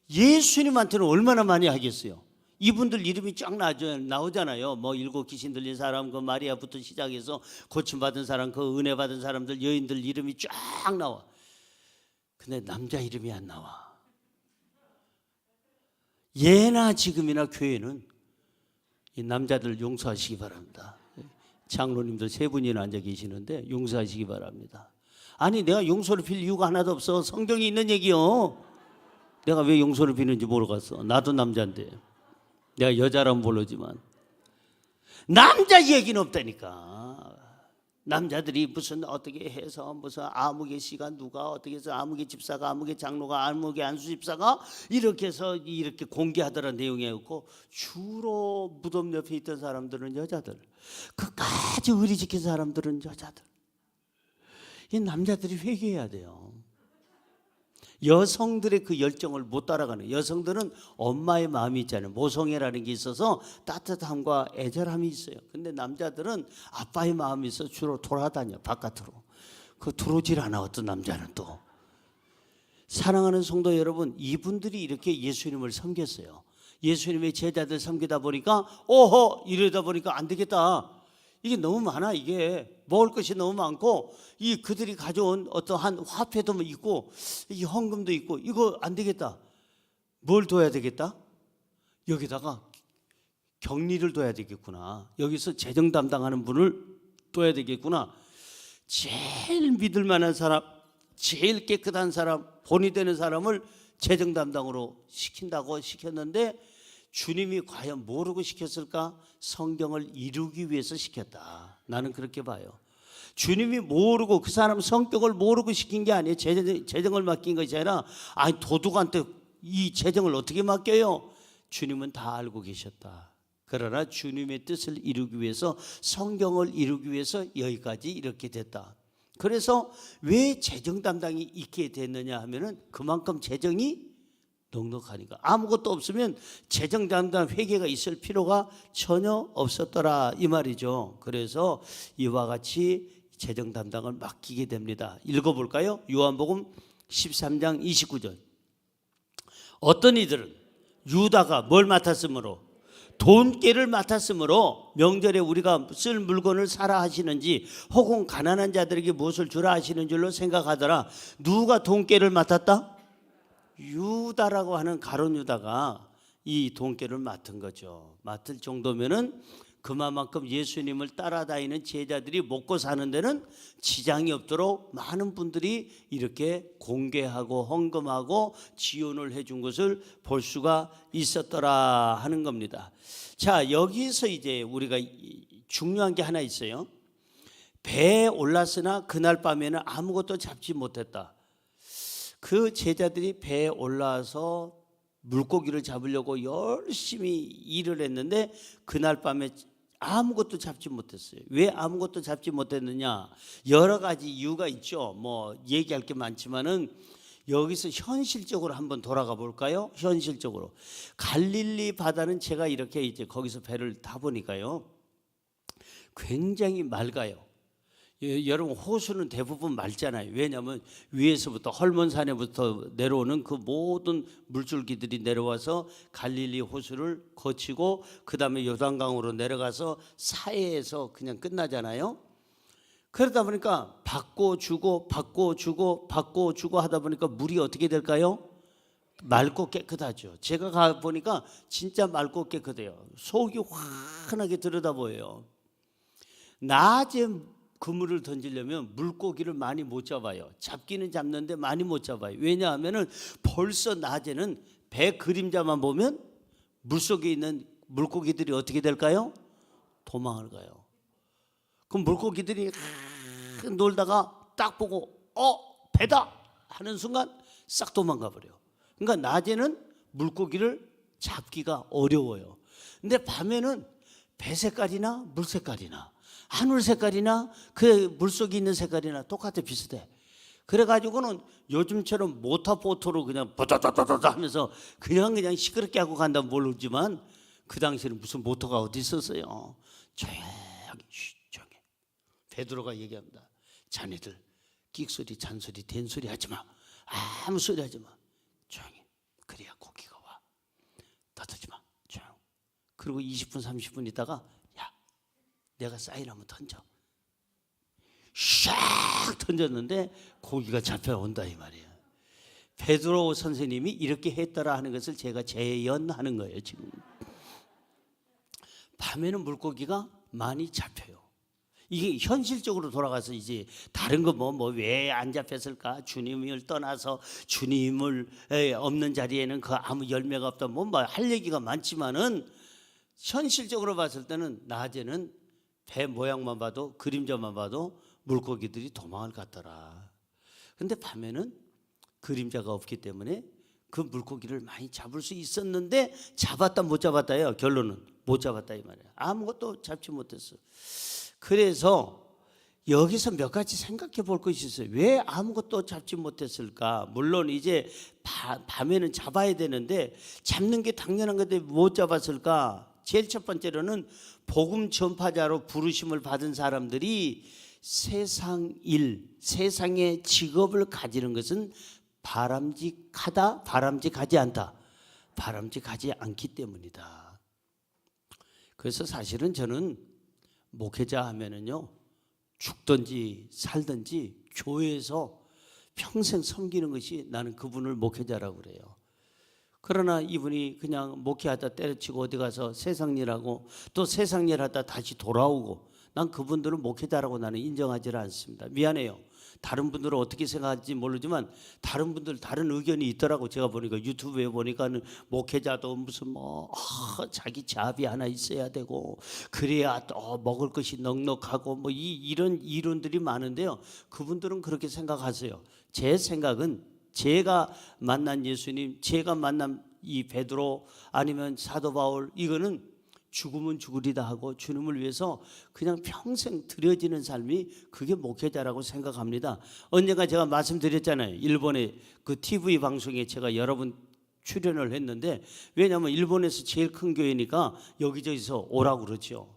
예수님한테는 얼마나 많이 하겠어요. 이분들 이름이 쫙 나오잖아요. 뭐 7 귀신 들린 사람, 그 마리아부터 시작해서 고침받은 사람, 그 은혜 받은 사람들, 여인들 이름이 쫙 나와. 근데 남자 이름이 안 나와. 예나 지금이나 교회는 이 남자들 용서하시기 바랍니다. 장로님들 3분이나 앉아 계시는데 용서하시기 바랍니다. 아니 내가 용서를 빌 이유가 하나도 없어. 성경이 있는 얘기요. 내가 왜 용서를 비는지 모르겠어. 나도 남자인데. 내가 여자라면 모르지만 남자 얘기는 없다니까. 남자들이 무슨 어떻게 해서 무슨 아무개 씨가 누가 어떻게 해서 아무개 집사가 아무개 장로가 아무개 안수 집사가 이렇게 해서 이렇게 공개하더란 내용이 없고 주로 무덤 옆에 있던 사람들은 여자들, 그까지 의리 지킨 사람들은 여자들. 이 남자들이 회개해야 돼요. 여성들의 그 열정을 못 따라가는, 여성들은 엄마의 마음이 있잖아요. 모성애라는 게 있어서 따뜻함과 애절함이 있어요. 근데 남자들은 아빠의 마음이 있어서 주로 돌아다녀 바깥으로. 그 들어오질 않아. 어떤 남자는 또. 사랑하는 성도 여러분, 이분들이 이렇게 예수님을 섬겼어요. 예수님의 제자들 섬기다 보니까 이러다 보니까 안 되겠다. 이게 너무 많아. 이게 먹을 것이 너무 많고 이 그들이 가져온 어떠한 화폐도 있고 이 헌금도 있고 이거 안 되겠다. 뭘 둬야 되겠다? 여기다가 격리를 둬야 되겠구나. 여기서 재정 담당하는 분을 둬야 되겠구나. 제일 믿을 만한 사람, 제일 깨끗한 사람, 본이 되는 사람을 재정 담당으로 시킨다고 시켰는데 주님이 과연 모르고 시켰을까? 성경을 이루기 위해서 시켰다. 나는 그렇게 봐요. 주님이 모르고 그 사람 성격을 모르고 시킨 게 아니에요. 재정을 맡긴 것이 아니라 도둑한테 이 재정을 어떻게 맡겨요? 주님은 다 알고 계셨다. 그러나 주님의 뜻을 이루기 위해서 성경을 이루기 위해서 여기까지 이렇게 됐다. 그래서 왜 재정 담당이 있게 됐느냐 하면은 그만큼 재정이 넉넉하니까. 아무것도 없으면 재정 담당 회계가 있을 필요가 전혀 없었더라 이 말이죠. 그래서 이와 같이 재정 담당을 맡기게 됩니다. 읽어볼까요? 요한복음 13장 29절. 어떤 이들은 유다가 뭘 맡았으므로 돈깨를 맡았으므로 명절에 우리가 쓸 물건을 사라 하시는지 혹은 가난한 자들에게 무엇을 주라 하시는 줄로 생각하더라. 누가 돈깨를 맡았다? 유다라고 하는 가룟 유다가 이 돈깨를 맡은 거죠. 맡을 정도면은 그만큼 예수님을 따라다니는 제자들이 먹고 사는 데는 지장이 없도록 많은 분들이 이렇게 공개하고 헌금하고 지원을 해준 것을 볼 수가 있었더라 하는 겁니다. 자, 여기서 이제 우리가 중요한 게 하나 있어요. 배에 올랐으나 그날 밤에는 아무것도 잡지 못했다. 그 제자들이 배에 올라와서 물고기를 잡으려고 열심히 일을 했는데 그날 밤에 아무것도 잡지 못했어요. 왜 아무것도 잡지 못했느냐? 여러 가지 이유가 있죠. 뭐 얘기할 게 많지만은 여기서 현실적으로 한번 돌아가 볼까요? 현실적으로 갈릴리 바다는 제가 이렇게 이제 거기서 배를 타 보니까요, 굉장히 맑아요. 여러분 호수는 대부분 맑잖아요. 왜냐하면 위에서부터 헐몬산에부터 내려오는 그 모든 물줄기들이 내려와서 갈릴리 호수를 거치고 그 다음에 요단강으로 내려가서 사해에서 그냥 끝나잖아요. 그러다 보니까 받고 주고 받고 주고 받고 주고 하다 보니까 물이 어떻게 될까요? 맑고 깨끗하죠. 제가 가 보니까 진짜 맑고 깨끗해요. 속이 환하게 들여다 보여요. 낮에 그물을 던지려면 물고기를 많이 못 잡아요. 잡기는 잡는데 많이 못 잡아요. 왜냐하면 벌써 낮에는 배 그림자만 보면 물속에 있는 물고기들이 어떻게 될까요? 도망을 가요. 그럼 물고기들이 놀다가 딱 보고 배다 하는 순간 싹 도망가 버려요. 그러니까 낮에는 물고기를 잡기가 어려워요. 근데 밤에는 배 색깔이나 물 색깔이나 하늘 색깔이나 그 물속에 있는 색깔이나 똑같아, 비슷해. 그래가지고는 요즘처럼 모터보트로 그냥 버다다다다 하면서 그냥 시끄럽게 하고 간다면 모르지만 그 당시에는 무슨 모터가 어디 있었어요. 조용히 조용히. 베드로가 얘기합니다. 자네들 끽소리 잔소리 된소리 하지 마. 아무 소리 하지 마. 조용히. 그래야 고기가 와. 떠들지 마. 조용. 그리고 20분 30분 있다가 내가 사인 한번 던져. 샥 던졌는데 고기가 잡혀온다 이 말이에요. 베드로 선생님이 이렇게 했더라 하는 것을 제가 재연하는 거예요. 지금 밤에는 물고기가 많이 잡혀요. 이게 현실적으로 돌아가서 이제 다른 거 뭐 왜 안 잡혔을까? 주님을 떠나서 주님을 없는 자리에는 그 아무 열매가 없다. 뭐 할 얘기가 많지만은 현실적으로 봤을 때는 낮에는 배 모양만 봐도 그림자만 봐도 물고기들이 도망을 갔더라. 근데 밤에는 그림자가 없기 때문에 그 물고기를 많이 잡을 수 있었는데 잡았다 못 잡았다예요. 결론은 못 잡았다 이 말이에요. 아무것도 잡지 못했어. 그래서 여기서 몇 가지 생각해 볼 것이 있어요. 왜 아무것도 잡지 못했을까? 물론 이제 밤에는 잡아야 되는데 잡는 게 당연한 건데 못 잡았을까? 제일 첫 번째로는 복음 전파자로 부르심을 받은 사람들이 세상의 직업을 가지는 것은 바람직하다, 바람직하지 않다. 바람직하지 않기 때문이다. 그래서 사실은 저는 목회자 하면은요, 죽든지 살든지 교회에서 평생 섬기는 것이 나는 그분을 목회자라고 그래요. 그러나 이분이 그냥 목회하다 때려치고 어디 가서 세상 일하고 또 세상 일하다 다시 돌아오고, 난 그분들은 목회자라고 나는 인정하지 않습니다. 미안해요. 다른 분들은 어떻게 생각할지 모르지만 다른 분들 다른 의견이 있더라고. 제가 보니까 유튜브에 보니까는 목회자도 무슨 자기 자비 하나 있어야 되고 그래야 또 먹을 것이 넉넉하고 뭐 이런 이론들이 많은데요. 그분들은 그렇게 생각하세요. 제 생각은 제가 만난 예수님, 제가 만난 이 베드로 아니면 사도 바울, 이거는 죽으면 죽으리다 하고 주님을 위해서 그냥 평생 드려지는 삶이 그게 목회자라고 생각합니다. 언젠가 제가 말씀드렸잖아요. 일본의 그 TV 방송에 제가 여러 번 출연을 했는데, 왜냐하면 일본에서 제일 큰 교회니까 여기저기서 오라고 그러죠.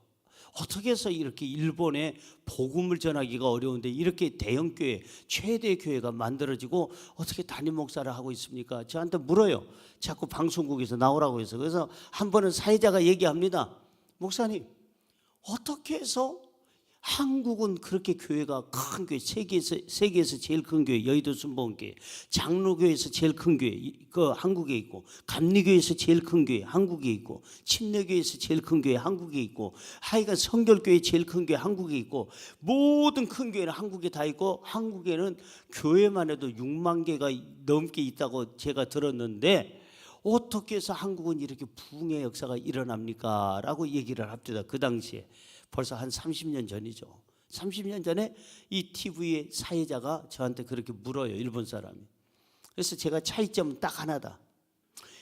어떻게 해서 이렇게 일본에 복음을 전하기가 어려운데 이렇게 대형 교회, 최대 교회가 만들어지고 어떻게 담임 목사를 하고 있습니까? 저한테 물어요. 자꾸 방송국에서 나오라고 해서. 그래서 한 번은 사회자가 얘기합니다. 목사님, 어떻게 해서 한국은 그렇게 교회가 큰 교회, 세계에서 제일 큰 교회 여의도 순복음교회, 장로교회에서 제일 큰 교회 그 한국에 있고, 감리교회에서 제일 큰 교회 한국에 있고, 침례교회에서 제일 큰 교회 한국에 있고, 하여간 성결교회 제일 큰 교회 한국에 있고, 모든 큰 교회는 한국에 다 있고, 한국에는 교회만 해도 6만 개가 넘게 있다고 제가 들었는데 어떻게 해서 한국은 이렇게 부흥의 역사가 일어납니까? 라고 얘기를 합니다. 그 당시에 벌써 한 30년 전이죠. 30년 전에 이 TV의 사회자가 저한테 그렇게 물어요. 일본 사람이. 그래서 제가 차이점은 딱 하나다.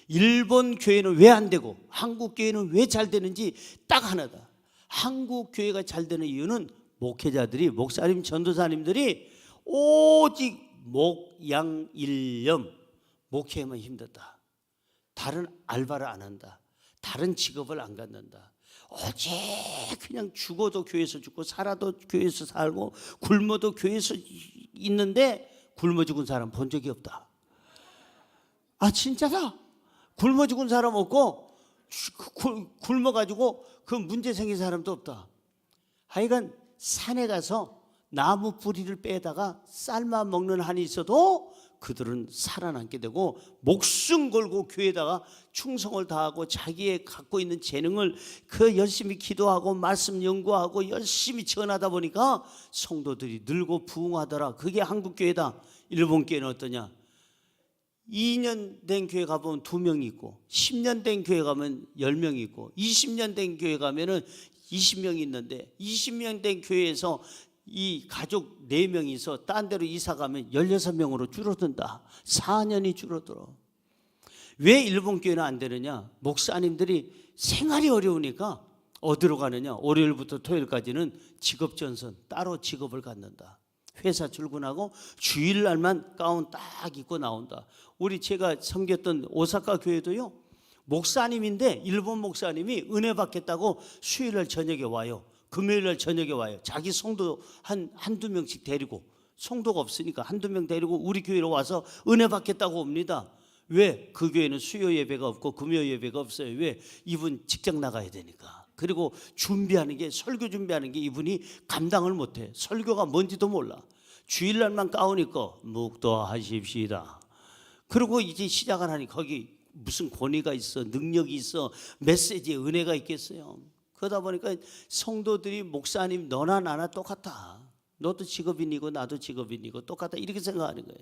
일본 교회는 왜 안 되고 한국 교회는 왜 잘 되는지 딱 하나다. 한국 교회가 잘 되는 이유는 목회자들이, 목사님, 전도사님들이 오직 목양일념, 목회에만 힘들다. 다른 알바를 안 한다. 다른 직업을 안 갖는다. 어제 그냥 죽어도 교회에서 죽고 살아도 교회에서 살고 굶어도 교회에서 있는데 굶어 죽은 사람 본 적이 없다. 아, 진짜다. 굶어 죽은 사람 없고 굶어가지고 그 문제 생긴 사람도 없다. 하여간 산에 가서 나무 뿌리를 빼다가 삶아 먹는 한이 있어도 그들은 살아남게 되고 목숨 걸고 교회에다가 충성을 다하고 자기의 갖고 있는 재능을 그 열심히 기도하고 말씀 연구하고 열심히 전하다 보니까 성도들이 늘고 부흥하더라. 그게 한국 교회다. 일본 교회는 어떠냐? 2년 된 교회 가보면 2명 있고 10년 된 교회 가면 10명 있고 20년 된 교회 가면은 20명이 있는데 20명 된 교회에서 이 가족 4명이서 딴 데로 이사 가면 16명으로 줄어든다. 4년이 줄어들어. 왜 일본 교회는 안 되느냐? 목사님들이 생활이 어려우니까 어디로 가느냐? 월요일부터 토요일까지는 직업전선, 따로 직업을 갖는다. 회사 출근하고 주일날만 가운 딱 입고 나온다. 우리 제가 섬겼던 오사카 교회도요, 목사님인데 일본 목사님이 은혜 받겠다고 수요일날 저녁에 와요. 금요일날 저녁에 와요. 자기 성도 한두 명씩 데리고, 성도가 없으니까 한두 명 데리고 우리 교회로 와서 은혜 받겠다고 옵니다. 왜? 그 교회는 수요 예배가 없고 금요 예배가 없어요. 왜? 이분 직장 나가야 되니까. 그리고 준비하는 게, 설교 준비하는 게 이분이 감당을 못해. 설교가 뭔지도 몰라. 주일날만 가운 입고 묵도하십시다. 그리고 이제 시작을 하니 거기 무슨 권위가 있어, 능력이 있어, 메시지에 은혜가 있겠어요. 그러다 보니까 성도들이 목사님 너나 나나 똑같아. 너도 직업인이고 나도 직업인이고 똑같다. 이렇게 생각하는 거예요.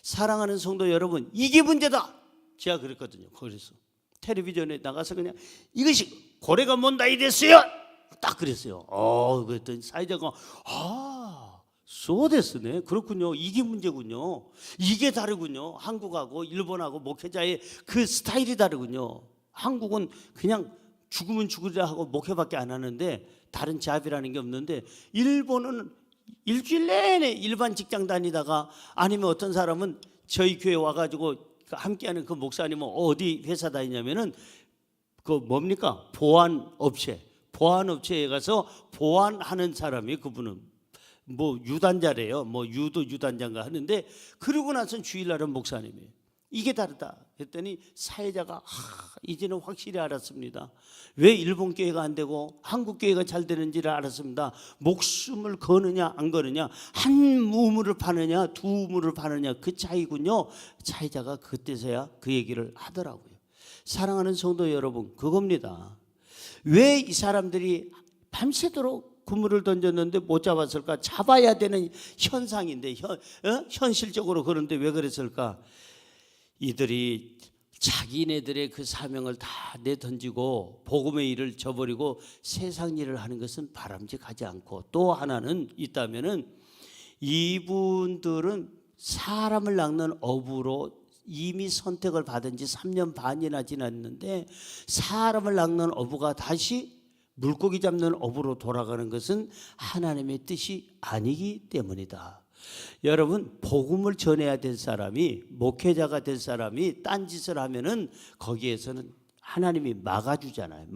사랑하는 성도 여러분, 이게 문제다. 제가 그랬거든요. 그래서 텔레비전에 나가서 그냥 이것이 고래가 뭔다 이랬어요. 딱 그랬어요. 그랬더니 사회자가 소데스네. 그렇군요. 이게 문제군요. 이게 다르군요. 한국하고 일본하고 목회자의 그 스타일이 다르군요. 한국은 그냥 죽으면 죽으리라 하고 목회밖에 안 하는데 다른 잡이라는 게 없는데, 일본은 일주일 내내 일반 직장 다니다가, 아니면 어떤 사람은 저희 교회 와가지고 함께하는 그 목사님은 어디 회사 다니냐면은 그 뭡니까? 보안업체에 가서 보안하는 사람이, 그분은 뭐 유단자래요. 뭐 유단자인가 하는데, 그러고 나선 주일날은 목사님이에요. 이게 다르다 했더니 사회자가 이제는 확실히 알았습니다. 왜 일본 교회가 안 되고 한국 교회가 잘 되는지를 알았습니다. 목숨을 거느냐 안 거느냐, 한 우물을 파느냐 두 우물을 파느냐, 그 차이군요. 사회자가 그때서야 그 얘기를 하더라고요. 사랑하는 성도 여러분, 그겁니다. 왜 이 사람들이 밤새도록 그물을 던졌는데 못 잡았을까? 잡아야 되는 현상인데 현실적으로 그런데 왜 그랬을까? 이들이 자기네들의 그 사명을 다 내던지고 복음의 일을 저버리고 세상 일을 하는 것은 바람직하지 않고, 또 하나는 있다면은 이분들은 사람을 낚는 어부로 이미 선택을 받은 지 3년 반이나 지났는데, 사람을 낚는 어부가 다시 물고기 잡는 어부로 돌아가는 것은 하나님의 뜻이 아니기 때문이다. 여러분, 복음을 전해야 될 사람이, 목회자가 될 사람이 딴짓을 하면은 거기에서는 하나님이 막아주잖아요.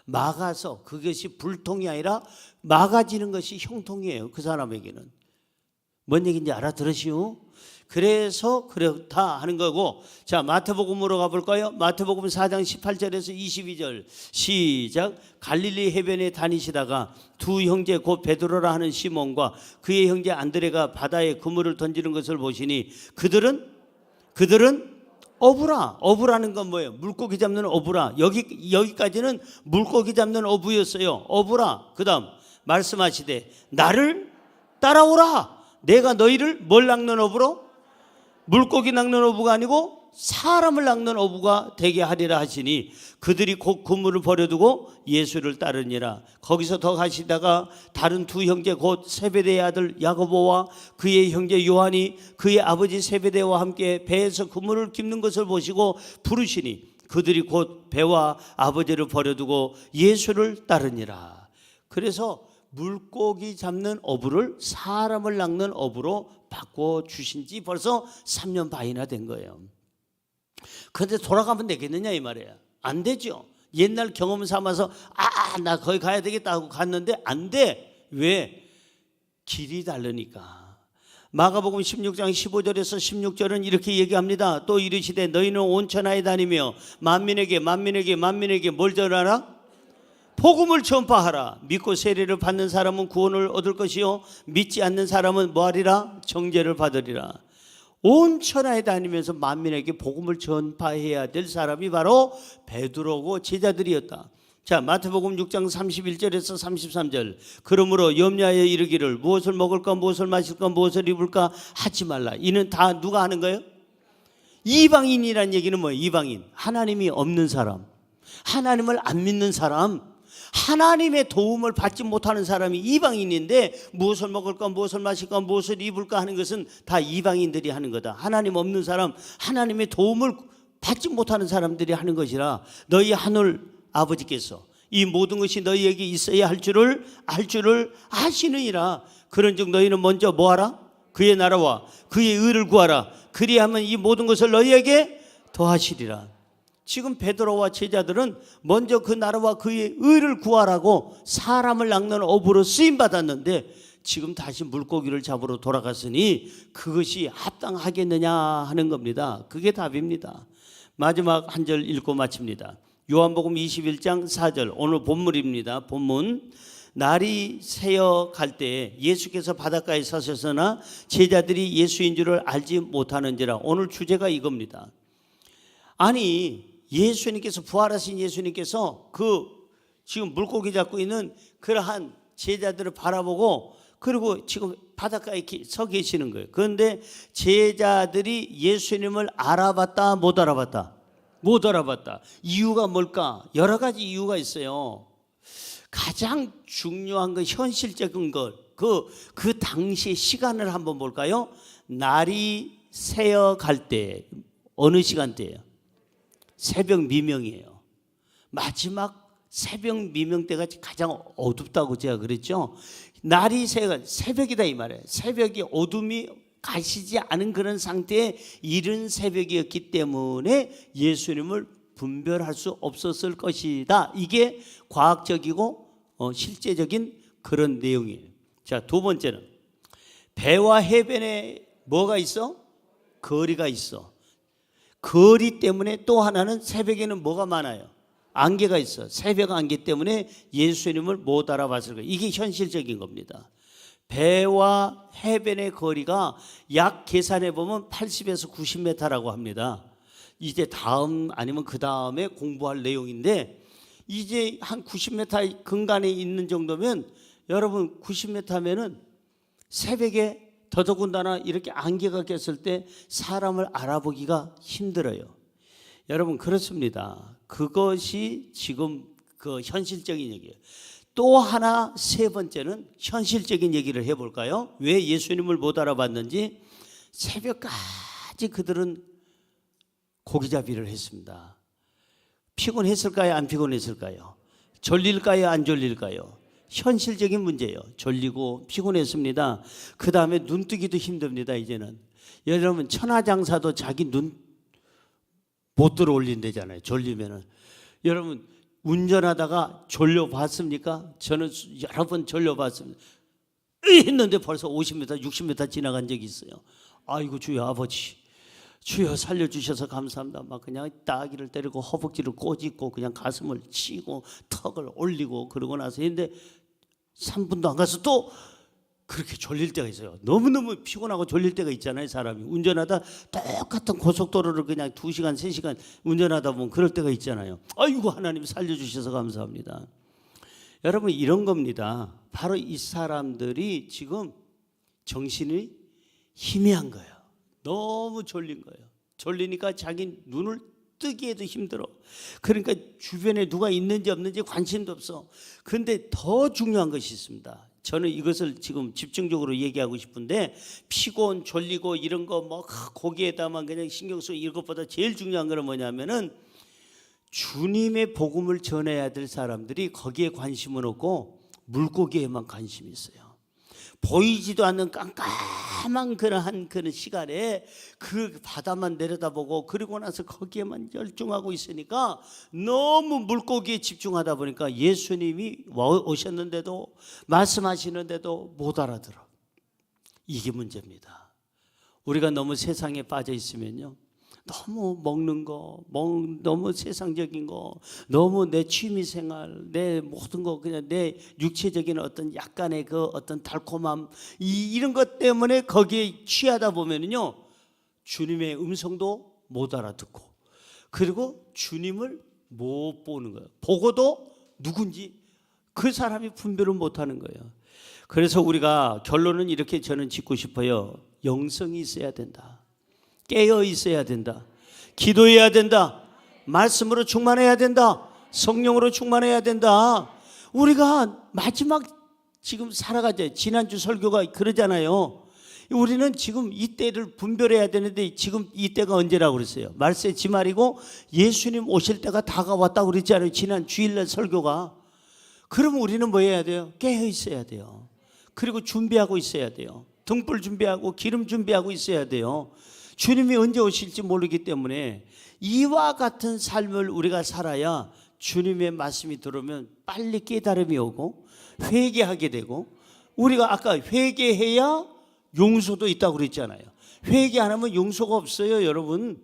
막아서 그것이 불통이 아니라 막아지는 것이 형통이에요. 그 사람에게는. 뭔 얘기인지 알아들으시오? 그래서 그렇다 하는 거고. 자, 마태복음으로 가볼까요? 마태복음 4장 18절에서 22절 시작. 갈릴리 해변에 다니시다가 두 형제 곧 베드로라 하는 시몬과 그의 형제 안드레가 바다에 그물을 던지는 것을 보시니 그들은 어부라는 건 뭐예요? 물고기 잡는 어부라. 여기까지는 물고기 잡는 어부였어요. 어부라. 그 다음 말씀하시되 나를 따라오라. 내가 너희를 뭘 낚는 어부로? 물고기 낚는 어부가 아니고 사람을 낚는 어부가 되게 하리라 하시니 그들이 곧 그물을 버려두고 예수를 따르니라. 거기서 더 가시다가 다른 두 형제 곧 세베대의 아들 야고보와 그의 형제 요한이 그의 아버지 세베대와 함께 배에서 그물을 깁는 것을 보시고 부르시니 그들이 곧 배와 아버지를 버려두고 예수를 따르니라. 그래서 물고기 잡는 어부를 사람을 낚는 어부로 바꿔주신 지 벌써 3년 반이나 된 거예요. 그런데 돌아가면 되겠느냐 이 말이에요. 안 되죠. 옛날 경험 삼아서 나 거기 가야 되겠다 하고 갔는데 안 돼. 왜? 길이 다르니까. 마가복음 16장 15절에서 16절은 이렇게 얘기합니다. 또 이르시되 너희는 온 천하에 다니며 만민에게 뭘 전하라? 복음을 전파하라. 믿고 세례를 받는 사람은 구원을 얻을 것이요 믿지 않는 사람은 뭐하리라? 정죄를 받으리라. 온 천하에 다니면서 만민에게 복음을 전파해야 될 사람이 바로 베드로고 제자들이었다. 자, 마태복음 6장 31절에서 33절. 그러므로 염려하여 이르기를 무엇을 먹을까 무엇을 마실까 무엇을 입을까 하지 말라. 이는 다 누가 하는 거예요? 이방인이란 얘기는 뭐예요? 이방인. 하나님이 없는 사람, 하나님을 안 믿는 사람, 하나님의 도움을 받지 못하는 사람이 이방인인데 무엇을 먹을까 무엇을 마실까 무엇을 입을까 하는 것은 다 이방인들이 하는 거다. 하나님 없는 사람, 하나님의 도움을 받지 못하는 사람들이 하는 것이라 너희 하늘 아버지께서 이 모든 것이 너희에게 있어야 할 줄을 아시느니라. 그런즉 너희는 먼저 뭐하라? 그의 나라와 그의 의를 구하라. 그리하면 이 모든 것을 너희에게 더하시리라. 지금 베드로와 제자들은 먼저 그 나라와 그의 의를 구하라고 사람을 낚는 어부로 쓰임 받았는데 지금 다시 물고기를 잡으러 돌아갔으니 그것이 합당하겠느냐 하는 겁니다. 그게 답입니다. 마지막 한 절 읽고 마칩니다. 요한복음 21장 4절 오늘 본문입니다. 본문. 날이 새어 갈 때 예수께서 바닷가에 서셨으나 제자들이 예수인 줄을 알지 못하는지라. 오늘 주제가 이겁니다. 아니 예수님께서 부활하신 예수님께서 그 지금 물고기 잡고 있는 그러한 제자들을 바라보고 그리고 지금 바닷가에 서 계시는 거예요. 그런데 제자들이 예수님을 알아봤다 못 알아봤다? 못 알아봤다. 이유가 뭘까? 여러 가지 이유가 있어요. 가장 중요한 건 현실적인 것, 그 당시의 시간을 한번 볼까요? 날이 새어 갈 때 어느 시간대예요? 새벽 미명이에요. 마지막 새벽 미명 때가 가장 어둡다고 제가 그랬죠. 날이 새벽이다 이 말이에요. 새벽이 어둠이 가시지 않은 그런 상태의 이른 새벽이었기 때문에 예수님을 분별할 수 없었을 것이다. 이게 과학적이고 실제적인 그런 내용이에요. 자, 두 번째는 배와 해변에 뭐가 있어? 거리가 있어. 거리 때문에 또 하나는 새벽에는 뭐가 많아요? 안개가 있어. 새벽 안개 때문에 예수님을 못 알아봤을 거예요. 이게 현실적인 겁니다. 배와 해변의 거리가 약 계산해 보면 80에서 90m라고 합니다. 이제 다음 아니면 그 다음에 공부할 내용인데 이제 한 90m 근간에 있는 정도면 여러분 90m면은 새벽에 더더군다나 이렇게 안개가 꼈을 때 사람을 알아보기가 힘들어요. 여러분 그렇습니다. 그것이 지금 그 현실적인 얘기예요. 또 하나 세 번째는 현실적인 얘기를 해볼까요? 왜 예수님을 못 알아봤는지. 새벽까지 그들은 고기잡이를 했습니다. 피곤했을까요? 안 피곤했을까요? 졸릴까요? 안 졸릴까요? 현실적인 문제예요. 졸리고 피곤했습니다. 그 다음에 눈 뜨기도 힘듭니다. 이제는 여러분 천하장사도 자기 눈 못 들어 올린대잖아요. 졸리면은. 여러분 운전하다가 졸려 봤습니까? 저는 여러 번 졸려 봤습니다. 했는데 벌써 50m, 60m 지나간 적이 있어요. 아이고 주여 아버지, 주여 살려주셔서 감사합니다. 막 그냥 따귀를 때리고 허벅지를 꼬집고 그냥 가슴을 치고 턱을 올리고 그러고 나서 했는데 3분도 안 가서 또 그렇게 졸릴 때가 있어요. 너무너무 피곤하고 졸릴 때가 있잖아요. 사람이 운전하다 똑같은 고속도로를 그냥 2시간 3시간 운전하다 보면 그럴 때가 있잖아요. 아이고 하나님 살려주셔서 감사합니다. 여러분 이런 겁니다. 바로 이 사람들이 지금 정신이 희미한 거예요. 너무 졸린 거예요. 졸리니까 자기 눈을 뜨기에도 힘들어. 그러니까 주변에 누가 있는지 없는지 관심도 없어. 그런데 더 중요한 것이 있습니다. 저는 이것을 지금 집중적으로 얘기하고 싶은데, 피곤, 졸리고 이런 거 뭐 거기에다만 그냥 신경 쓰고 이것보다 제일 중요한 거는 뭐냐면은 주님의 복음을 전해야 될 사람들이 거기에 관심은 없고 물고기에만 관심이 있어요. 보이지도 않는 깜깜한 그런 시간에 그 바다만 내려다보고 그리고 나서 거기에만 열중하고 있으니까 너무 물고기에 집중하다 보니까 예수님이 오셨는데도 말씀하시는데도 못 알아들어. 이게 문제입니다. 우리가 너무 세상에 빠져 있으면요, 너무 먹는 거, 너무 세상적인 거, 너무 내 취미생활, 내 모든 거, 그냥 내 육체적인 어떤 약간의 그 어떤 달콤함, 이런 것 때문에 거기에 취하다 보면은요, 주님의 음성도 못 알아듣고, 그리고 주님을 못 보는 거예요. 보고도 누군지 그 사람이 분별을 못 하는 거예요. 그래서 우리가 결론은 이렇게 저는 짓고 싶어요. 영성이 있어야 된다. 깨어 있어야 된다. 기도해야 된다. 말씀으로 충만해야 된다. 성령으로 충만해야 된다. 우리가 마지막 지금 살아가자. 지난주 설교가 그러잖아요. 우리는 지금 이때를 분별해야 되는데 지금 이때가 언제라고 그랬어요? 말세 지말이고 예수님 오실 때가 다가왔다고 그랬잖아요. 지난 주일날 설교가. 그러면 우리는 뭐 해야 돼요? 깨어 있어야 돼요. 그리고 준비하고 있어야 돼요. 등불 준비하고 기름 준비하고 있어야 돼요. 주님이 언제 오실지 모르기 때문에 이와 같은 삶을 우리가 살아야 주님의 말씀이 들어오면 빨리 깨달음이 오고 회개하게 되고, 우리가 아까 회개해야 용서도 있다고 그랬잖아요. 회개 안 하면 용서가 없어요, 여러분.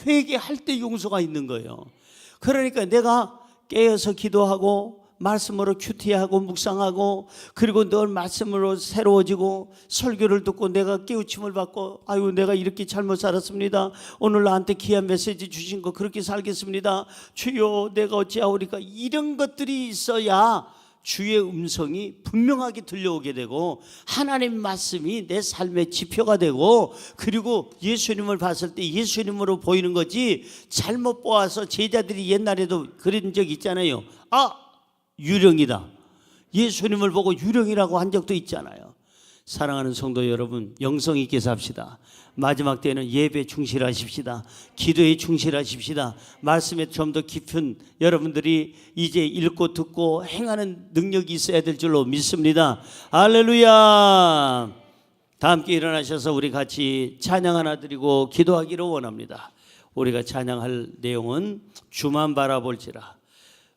회개할 때 용서가 있는 거예요. 그러니까 내가 깨어서 기도하고 말씀으로 큐티하고 묵상하고 그리고 늘 말씀으로 새로워지고 설교를 듣고 내가 깨우침을 받고, 아유 내가 이렇게 잘못 살았습니다. 오늘 나한테 귀한 메시지 주신 거 그렇게 살겠습니다. 주여 내가 어찌하오리까. 이런 것들이 있어야 주의 음성이 분명하게 들려오게 되고 하나님 말씀이 내 삶의 지표가 되고, 그리고 예수님을 봤을 때 예수님으로 보이는 거지, 잘못 보아서 제자들이 옛날에도 그런 적 있잖아요. 유령이다. 예수님을 보고 유령이라고 한 적도 있잖아요. 사랑하는 성도 여러분, 영성 있게 삽시다. 마지막 때는 예배에 충실하십시다. 기도에 충실하십시다. 말씀에 좀 더 깊은 여러분들이 이제 읽고 듣고 행하는 능력이 있어야 될 줄로 믿습니다. 할렐루야. 다 함께 일어나셔서 우리 같이 찬양 하나 드리고 기도하기를 원합니다. 우리가 찬양할 내용은 주만 바라볼지라.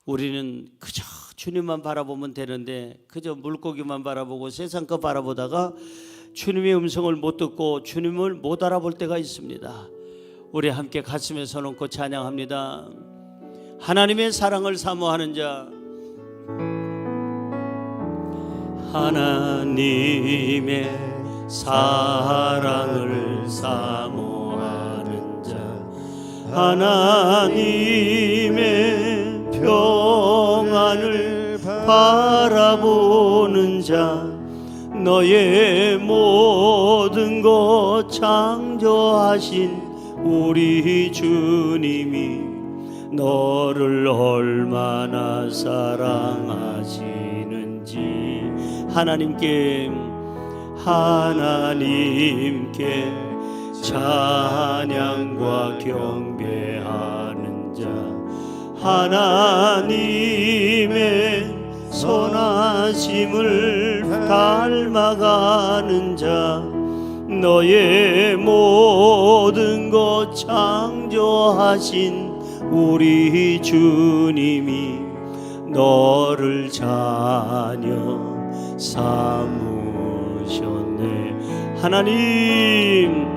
우리는 그저 주님만 바라보면 되는데 그저 물고기만 바라보고 세상 거 바라보다가 주님의 음성을 못 듣고 주님을 못 알아볼 때가 있습니다. 우리 함께 가슴에 손 얹고 찬양합니다. 하나님의 사랑을 사모하는 자, 하나님의 사랑을 사모하는 자, 하나님의 평안을 바라보는 자, 너의 모든 것 창조하신 우리 주님이 너를 얼마나 사랑하시는지 하나님께 찬양과 경배하는 자, 하나님의 선하심을 닮아가는 자, 너의 모든 것 창조하신 우리 주님이 너를 자녀 삼으셨네. 하나님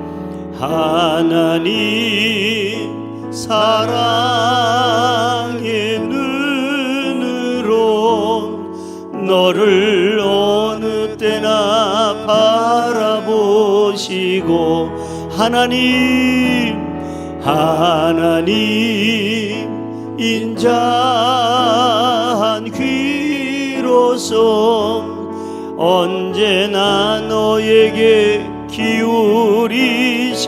사랑의 눈으로 너를 어느 때나 바라보시고, 하나님 인자한 귀로서 언제나 너에게 기울이시니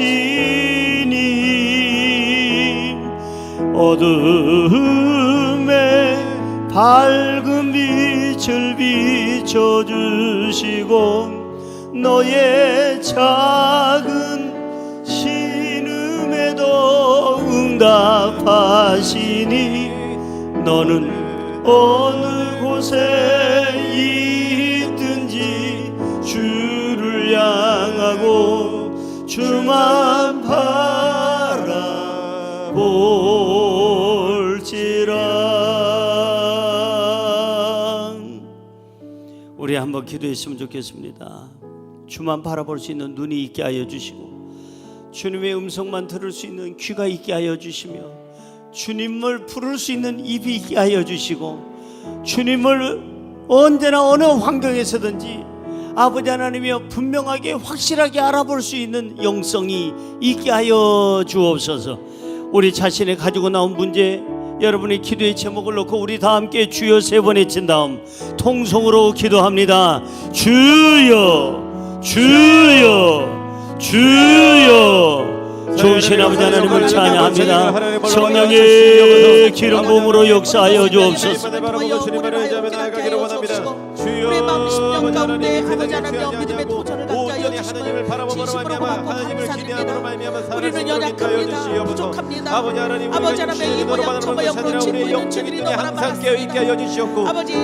어둠에 밝은 빛을 비춰주시고 너의 작은 신음에도 응답하시니 너는 어느 곳에 있든지 주를 향하고 주만 바라볼지라. 우리 한번 기도했으면 좋겠습니다. 주만 바라볼 수 있는 눈이 있게 하여 주시고 주님의 음성만 들을 수 있는 귀가 있게 하여 주시며 주님을 부를 수 있는 입이 있게 하여 주시고 주님을 언제나 어느 환경에서든지 아버지 하나님이여 분명하게 확실하게 알아볼 수 있는 영성이 있게 하여 주옵소서. 우리 자신이 가지고 나온 문제, 여러분의 기도의 제목을 놓고 우리 다 함께 주여 3번 외친 다음 통성으로 기도합니다. 주여 주여 주여. 좋으신 아버지 하나님을 찬양합니다. 성령의 기름 부음으로 역사하여 주옵소서. 우리의 마음 심령 가운데 아버지 하나님의 믿음의 도전을 갖게 하여 주시고 진심으로 고맙고 감사드립니다. 우리는 연약합니다. 부족합니다. 아버지 하나님의 이 모양 저 모양 그렇지 보이는 죄들이 너무나 많았습니다. 아버지 이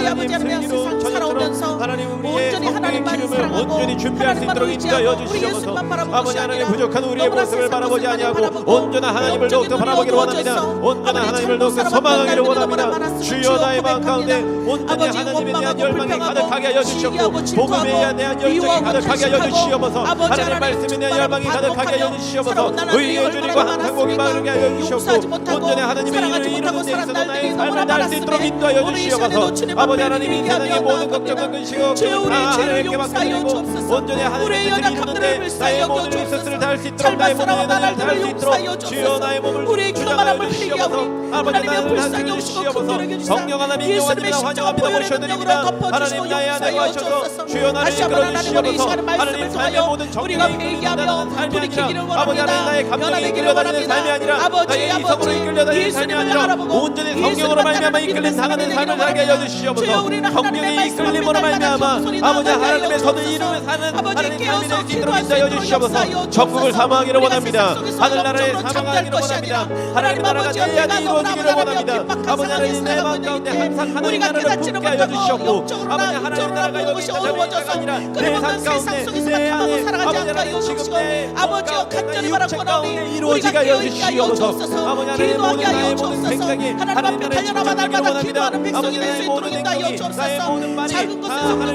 아버지 하나님의 세상 살아오면서 온전히 하나님만 사랑하고 하나님만 의지하고 우리 예수만 바라보는 것이 아니라 부족한 우리의 모습을 바라보지 아니하고 온전한 하나님을 더욱더 바라보기를 원합니다. 온전한 하나님을 더욱더 소망하기를 원합니다. 주여 나의 마음 가운데 온전히 하나님에 대한 열망이 가득하게 하여 주시옵고 복음에 대한 열정이 가득하게 하여 주시옵소서. 하나님의 말씀에 대한 열망이 가득하게 하여 주시옵소서. 의의 주님과 항상 복이 바르게 하여 주시옵고 온전히 하나님의 일을 이루는 데 있어서 나의 삶을 다할 수 있도록 인도하여 주시옵소서. 아버지 하나님 이 세상의 모든 걱정을 끄시고 다 하나님께 맡겨드리고 온전히 하나님의 뜻을 이루는데 나의 모든 리소스를 다할 수 있도록 나의 모든 에너지를 다할 수 있도록 주여 나의 몸을 주장하여 주시옵소서. 아버지 나를 다스려 주시옵소서. 성령 하나님 인정하십니다. 환영합니다. 모셔드립니다. 하나님 나의 안에 와셔서 주여 나를 이끌어 주시옵소서. 하나님 삶의 모든 정리가 이끌려다니는 삶이 아니라 아버지 하나님 나의 감정이 이끌려다니는 삶이 아니라 나의 이성으로 이끌려다니는 삶이 아니라 온전히 성령으로 말미암아 이끌린 당하는 삶을 살게 하여 주시옵소서. 성령의 이끌림으로 말미암아 아버지 하나님의 선을 이루며 사는 하나님 삶이 될 수 있도록 인도하여 주시옵소서. 전국을 사모하기를 원합니다. 하늘나라에 사모하기를 원합니다. 하나님 나라가 내 안에 이루어지기를 원합니다. 아버지 하나님 내 마음 가운데 항상 하나님 나라를 품게 하여 주시옵고 아버지 하나님 나라가 여기 있다 저기 있다가 아니라 내 삶 가운데 내 안에 아버지 하나님 지금 내 아버지여 간절히 육체가운데 이루어지게 하여 주시옵소서. 아버지 하나님 모든 나의 모든 생각이 하나님 나라의 집중되기를 원합니다. 아버지 나의 모든 행동이 나의 모든 말이 하나님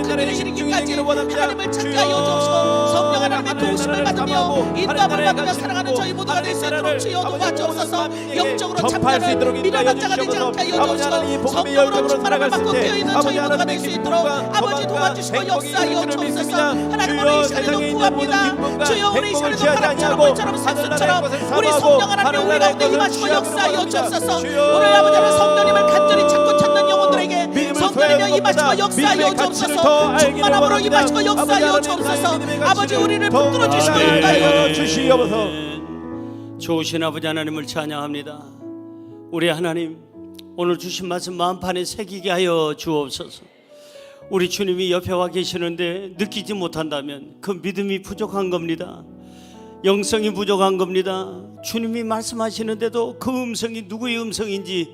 나라의 집중이 되기를 원합니다. 성령 하나님의 도우심을 받으며 인도함을 받으며 살아가는 저희 모두가 될 수 있도록 주여 도와주옵소서. 영적으로 참견을 미련한 자가 되지 않게 하여 주옵소서. 성령으로 충만함을 받고 깨어있는 저희 모두가 될 수 있도록 아버지 도와주시고 역사하여 주옵소서. 하나님 오늘 이 시간에도 구합니다. 주여 우리 이 시간에도 바람처럼 물처럼 생수처럼 우리 성령 하나님 우리 가운데 임하시고 역사하여 주옵소서. 오늘 아버지 하나님 성령님을 간절히 찾고 찾는 영혼들에게 성령님여 임하시고 역사하여 주옵소서. 충만함으로 임하시고 역사하여 주옵소서. 아버지 우리를 붙들어 주시고 역사하여 주시옵소서. 좋으신 아버지 하나님을 찬양합니다. 우리 하나님 오늘 주신 말씀 마음판에 새기게 하여 주옵소서. 우리 주님이 옆에 와 계시는데 느끼지 못한다면 그 믿음이 부족한 겁니다. 영성이 부족한 겁니다. 주님이 말씀하시는데도 그 음성이 누구의 음성인지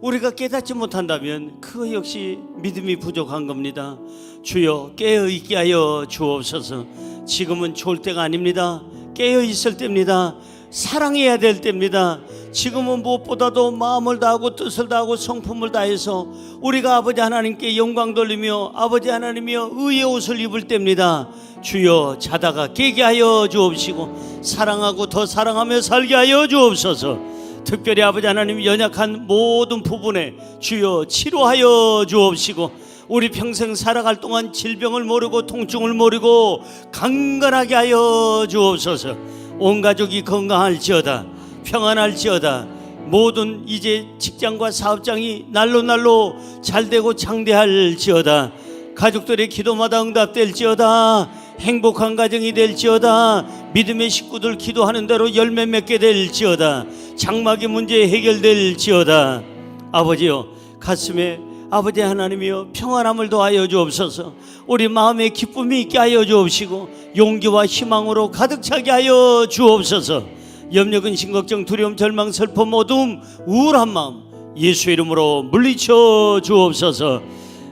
우리가 깨닫지 못한다면 그거 역시 믿음이 부족한 겁니다. 주여 깨어있게 하여 주옵소서. 지금은 좋을 때가 아닙니다. 깨어있을 때입니다. 사랑해야 될 때입니다. 지금은 무엇보다도 마음을 다하고 뜻을 다하고 성품을 다해서 우리가 아버지 하나님께 영광 돌리며 아버지 하나님이여 의의 옷을 입을 때입니다. 주여 자다가 깨게 하여 주옵시고 사랑하고 더 사랑하며 살게 하여 주옵소서. 특별히 아버지 하나님 연약한 모든 부분에 주여 치료하여 주옵시고 우리 평생 살아갈 동안 질병을 모르고 통증을 모르고 강건하게 하여 주옵소서. 온 가족이 건강할지어다 평안할지어다. 모든 이제 직장과 사업장이 날로 잘 되고 장대할지어다. 가족들의 기도마다 응답될지어다. 행복한 가정이 될지어다. 믿음의 식구들 기도하는 대로 열매 맺게 될지어다. 장막의 문제 해결될지어다. 아버지여, 가슴에 아버지 하나님이여 평안함을 더하여 주옵소서. 우리 마음에 기쁨이 있게 하여 주옵시고 용기와 희망으로 가득 차게 하여 주옵소서. 염려, 근심, 걱정, 두려움, 절망, 슬픔, 어두움, 우울한 마음 예수 이름으로 물리쳐 주옵소서.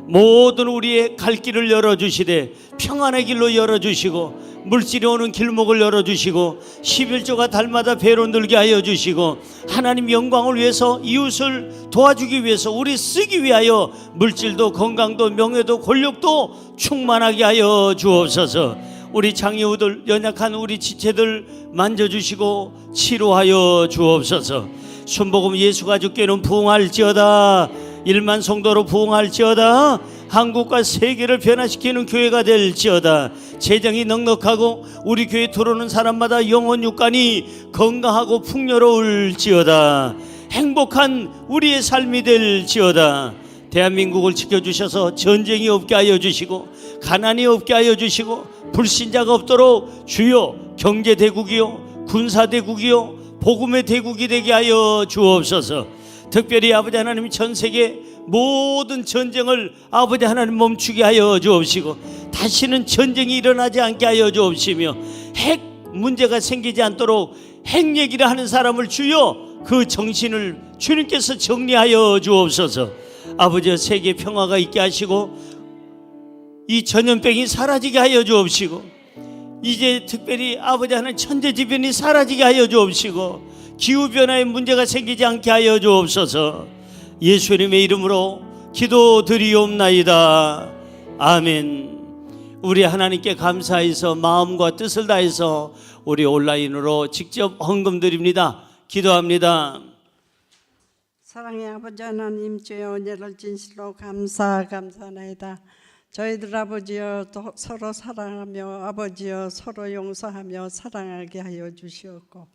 모든 우리의 갈 길을 열어주시되 평안의 길로 열어주시고 물질이 오는 길목을 열어주시고 11조가 달마다 배로 늘게 하여 주시고 하나님 영광을 위해서 이웃을 도와주기 위해서 우리 쓰기 위하여 물질도 건강도 명예도 권력도 충만하게 하여 주옵소서. 우리 장애우들 연약한 우리 지체들 만져주시고 치료하여 주옵소서. 순복음 예수가족교회는 부흥할지어다. 1만 성도로 부흥할지어다. 한국과 세계를 변화시키는 교회가 될지어다. 재정이 넉넉하고 우리 교회 들어오는 사람마다 영혼 육간이 건강하고 풍요로울지어다. 행복한 우리의 삶이 될지어다. 대한민국을 지켜주셔서 전쟁이 없게 하여 주시고 가난이 없게 하여 주시고 불신자가 없도록 주여 경제대국이요 군사대국이요 복음의 대국이 되게 하여 주옵소서. 특별히 아버지 하나님 전 세계 모든 전쟁을 아버지 하나님 멈추게 하여 주옵시고 다시는 전쟁이 일어나지 않게 하여 주옵시며 핵 문제가 생기지 않도록 핵 얘기를 하는 사람을 주여 그 정신을 주님께서 정리하여 주옵소서. 아버지 세계 평화가 있게 하시고 이 전염병이 사라지게 하여 주옵시고 이제 특별히 아버지 하나님 천재지변이 사라지게 하여 주옵시고 기후변화의 문제가 생기지 않게 하여 주옵소서. 예수님의 이름으로 기도드리옵나이다. 아멘. 우리 하나님께 감사해서 마음과 뜻을 다해서 우리 온라인으로 직접 헌금 드립니다. 기도합니다. 사랑의 아버지 하나님, 주의 은혜를 진실로 감사하나이다. 저희들 아버지여 서로 사랑하며 아버지여 서로 용서하며 사랑하게 하여 주시옵고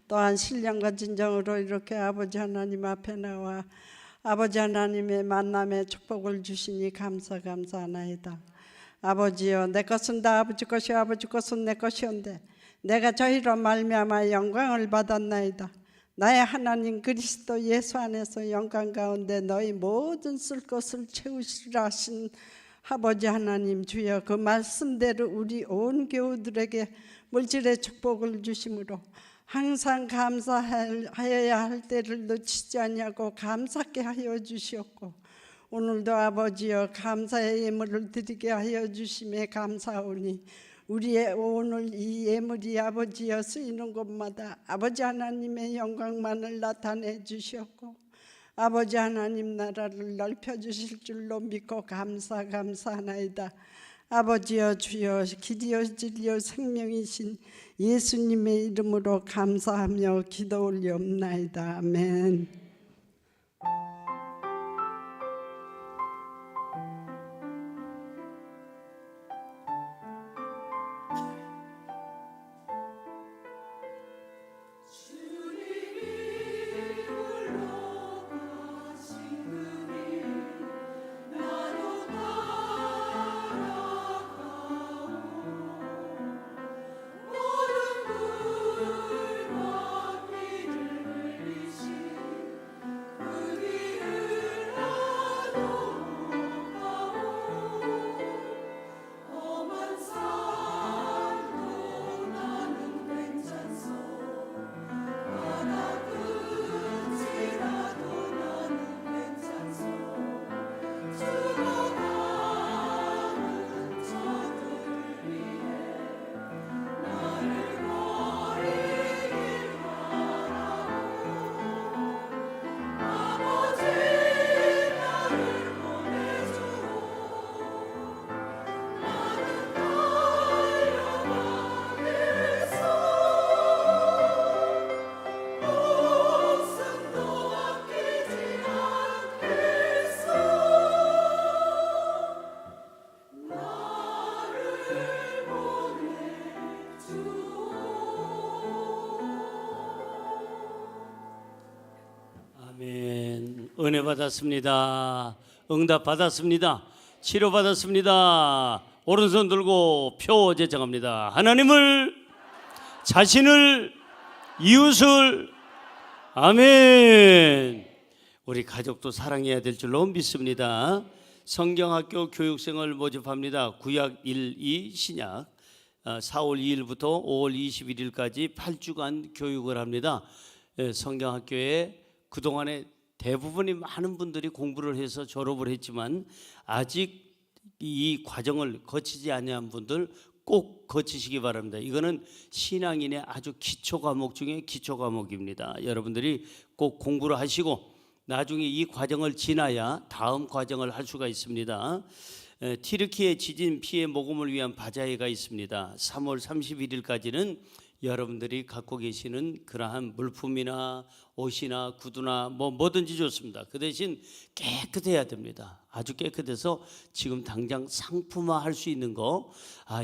또한 신령과 진정으로 이렇게 아버지 하나님 앞에 나와 아버지 하나님의 만남에 축복을 주시니 감사하나이다. 아버지여, 내 것은 다 아버지 것이요 아버지 것은 내 것이온데 내가 저희로 말미암아 영광을 받았나이다. 나의 하나님 그리스도 예수 안에서 영광 가운데 너희 모든 쓸 것을 채우시라 하신 아버지 하나님 주여, 그 말씀대로 우리 온 교우들에게 물질의 축복을 주심으로 항상 감사하여야 할 때를 놓치지 아니하고 감사케 하여 주시옵고 오늘도 아버지여 감사의 예물을 드리게 하여 주심에 감사하오니 우리의 오늘 이 예물이 아버지여 쓰이는 곳마다 아버지 하나님의 영광만을 나타내 주시옵고 아버지 하나님 나라를 넓혀 주실 줄로 믿고 감사하나이다. 아버지여 주여, 길이여 진리여 생명이신 예수님의 이름으로 감사하며 기도 올리옵나이다. 아멘. 은혜 받았습니다. 응답 받았습니다. 치료 받았습니다. 오른손 들고 표 제정합니다. 하나님을, 자신을, 이웃을. 아멘. 우리 가족도 사랑해야 될 줄로 믿습니다. 성경학교 교육생을 모집합니다. 구약 1, 2, 신약 4월 2일부터 5월 21일까지 8주간 교육을 합니다. 성경학교에 그동안에 대부분이 많은 분들이 공부를 해서 졸업을 했지만 아직 이 과정을 거치지 아니한 분들 꼭 거치시기 바랍니다. 이거는 신앙인의 아주 기초 과목 중에 기초 과목입니다. 여러분들이 꼭 공부를 하시고 나중에 이 과정을 지나야 다음 과정을 할 수가 있습니다. 튀르키예 지진 피해 모금을 위한 바자회가 있습니다. 3월 31일까지는 여러분들이 갖고 계시는 그러한 물품이나 옷이나 구두나 뭐든지 좋습니다. 그 대신 깨끗해야 됩니다. 아주 깨끗해서 지금 당장 상품화 할 수 있는 거,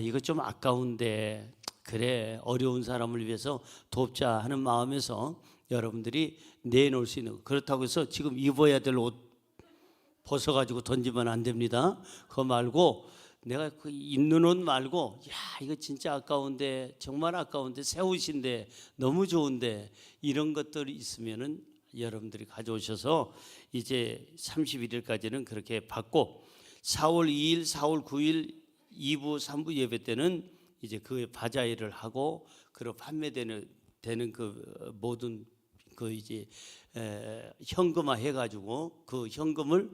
이거 좀 아까운데 그래 어려운 사람을 위해서 돕자 하는 마음에서 여러분들이 내놓을 수 있는 거. 그렇다고 해서 지금 입어야 될 옷 벗어가지고 던지면 안 됩니다. 그거 말고 내가 그 입는 옷 말고 이거 진짜 아까운데 정말 아까운데 새 옷인데 너무 좋은데 이런 것들이 있으면은 여러분들이 가져오셔서 이제 31일까지는 그렇게 받고 4월 2일, 4월 9일 2부, 3부 예배 때는 이제 그 바자회를 하고 그리고 판매되는 그 모든 그 이제 현금화 해가지고 그 현금을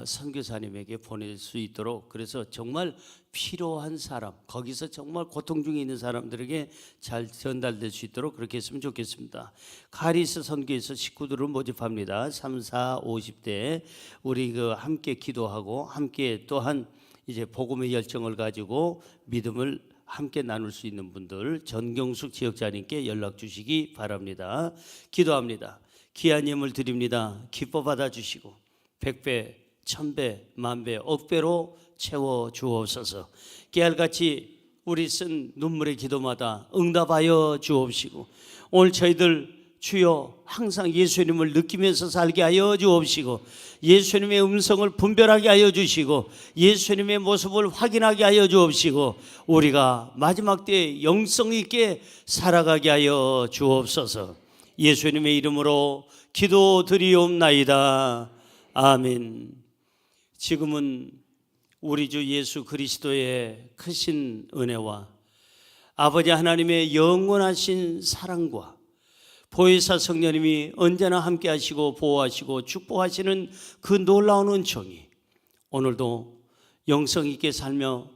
선교사님에게 보낼 수 있도록, 그래서 정말 필요한 사람, 거기서 정말 고통 중에 있는 사람들에게 잘 전달될 수 있도록 그렇게 했으면 좋겠습니다. 카리스 선교에서 식구들을 모집합니다. 3, 4, 50대 우리 그 함께 기도하고 함께 또한 이제 복음의 열정을 가지고 믿음을 함께 나눌 수 있는 분들 전경숙 지역자님께 연락 주시기 바랍니다. 기도합니다. 귀한 예물 드립니다. 기뻐 받아주시고 100배, 1000배, 만배, 억배로 채워 주옵소서. 깨알같이 우리 쓴 눈물의 기도마다 응답하여 주옵시고 오늘 저희들 주여 항상 예수님을 느끼면서 살게 하여 주옵시고 예수님의 음성을 분별하게 하여 주시고 예수님의 모습을 확인하게 하여 주옵시고 우리가 마지막 때에 영성 있게 살아가게 하여 주옵소서. 예수님의 이름으로 기도드리옵나이다. 아멘. 지금은 우리 주 예수 그리스도의 크신 은혜와 아버지 하나님의 영원하신 사랑과 보혜사 성령님이 언제나 함께 하시고 보호하시고 축복하시는 그 놀라운 은총이 오늘도 영성 있게 살며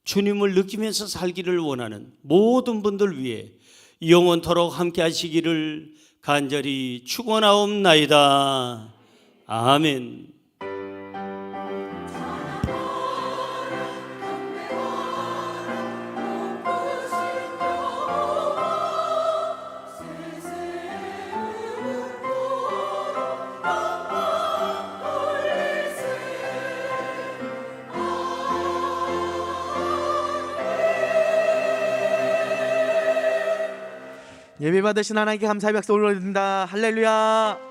주님을 느끼면서 살기를 원하는 모든 분들 위해 영원토록 함께 하시기를 간절히 축원하옵나이다. 아멘. 예배 받으신 하나님께 감사의 박수 올려드립니다. 할렐루야.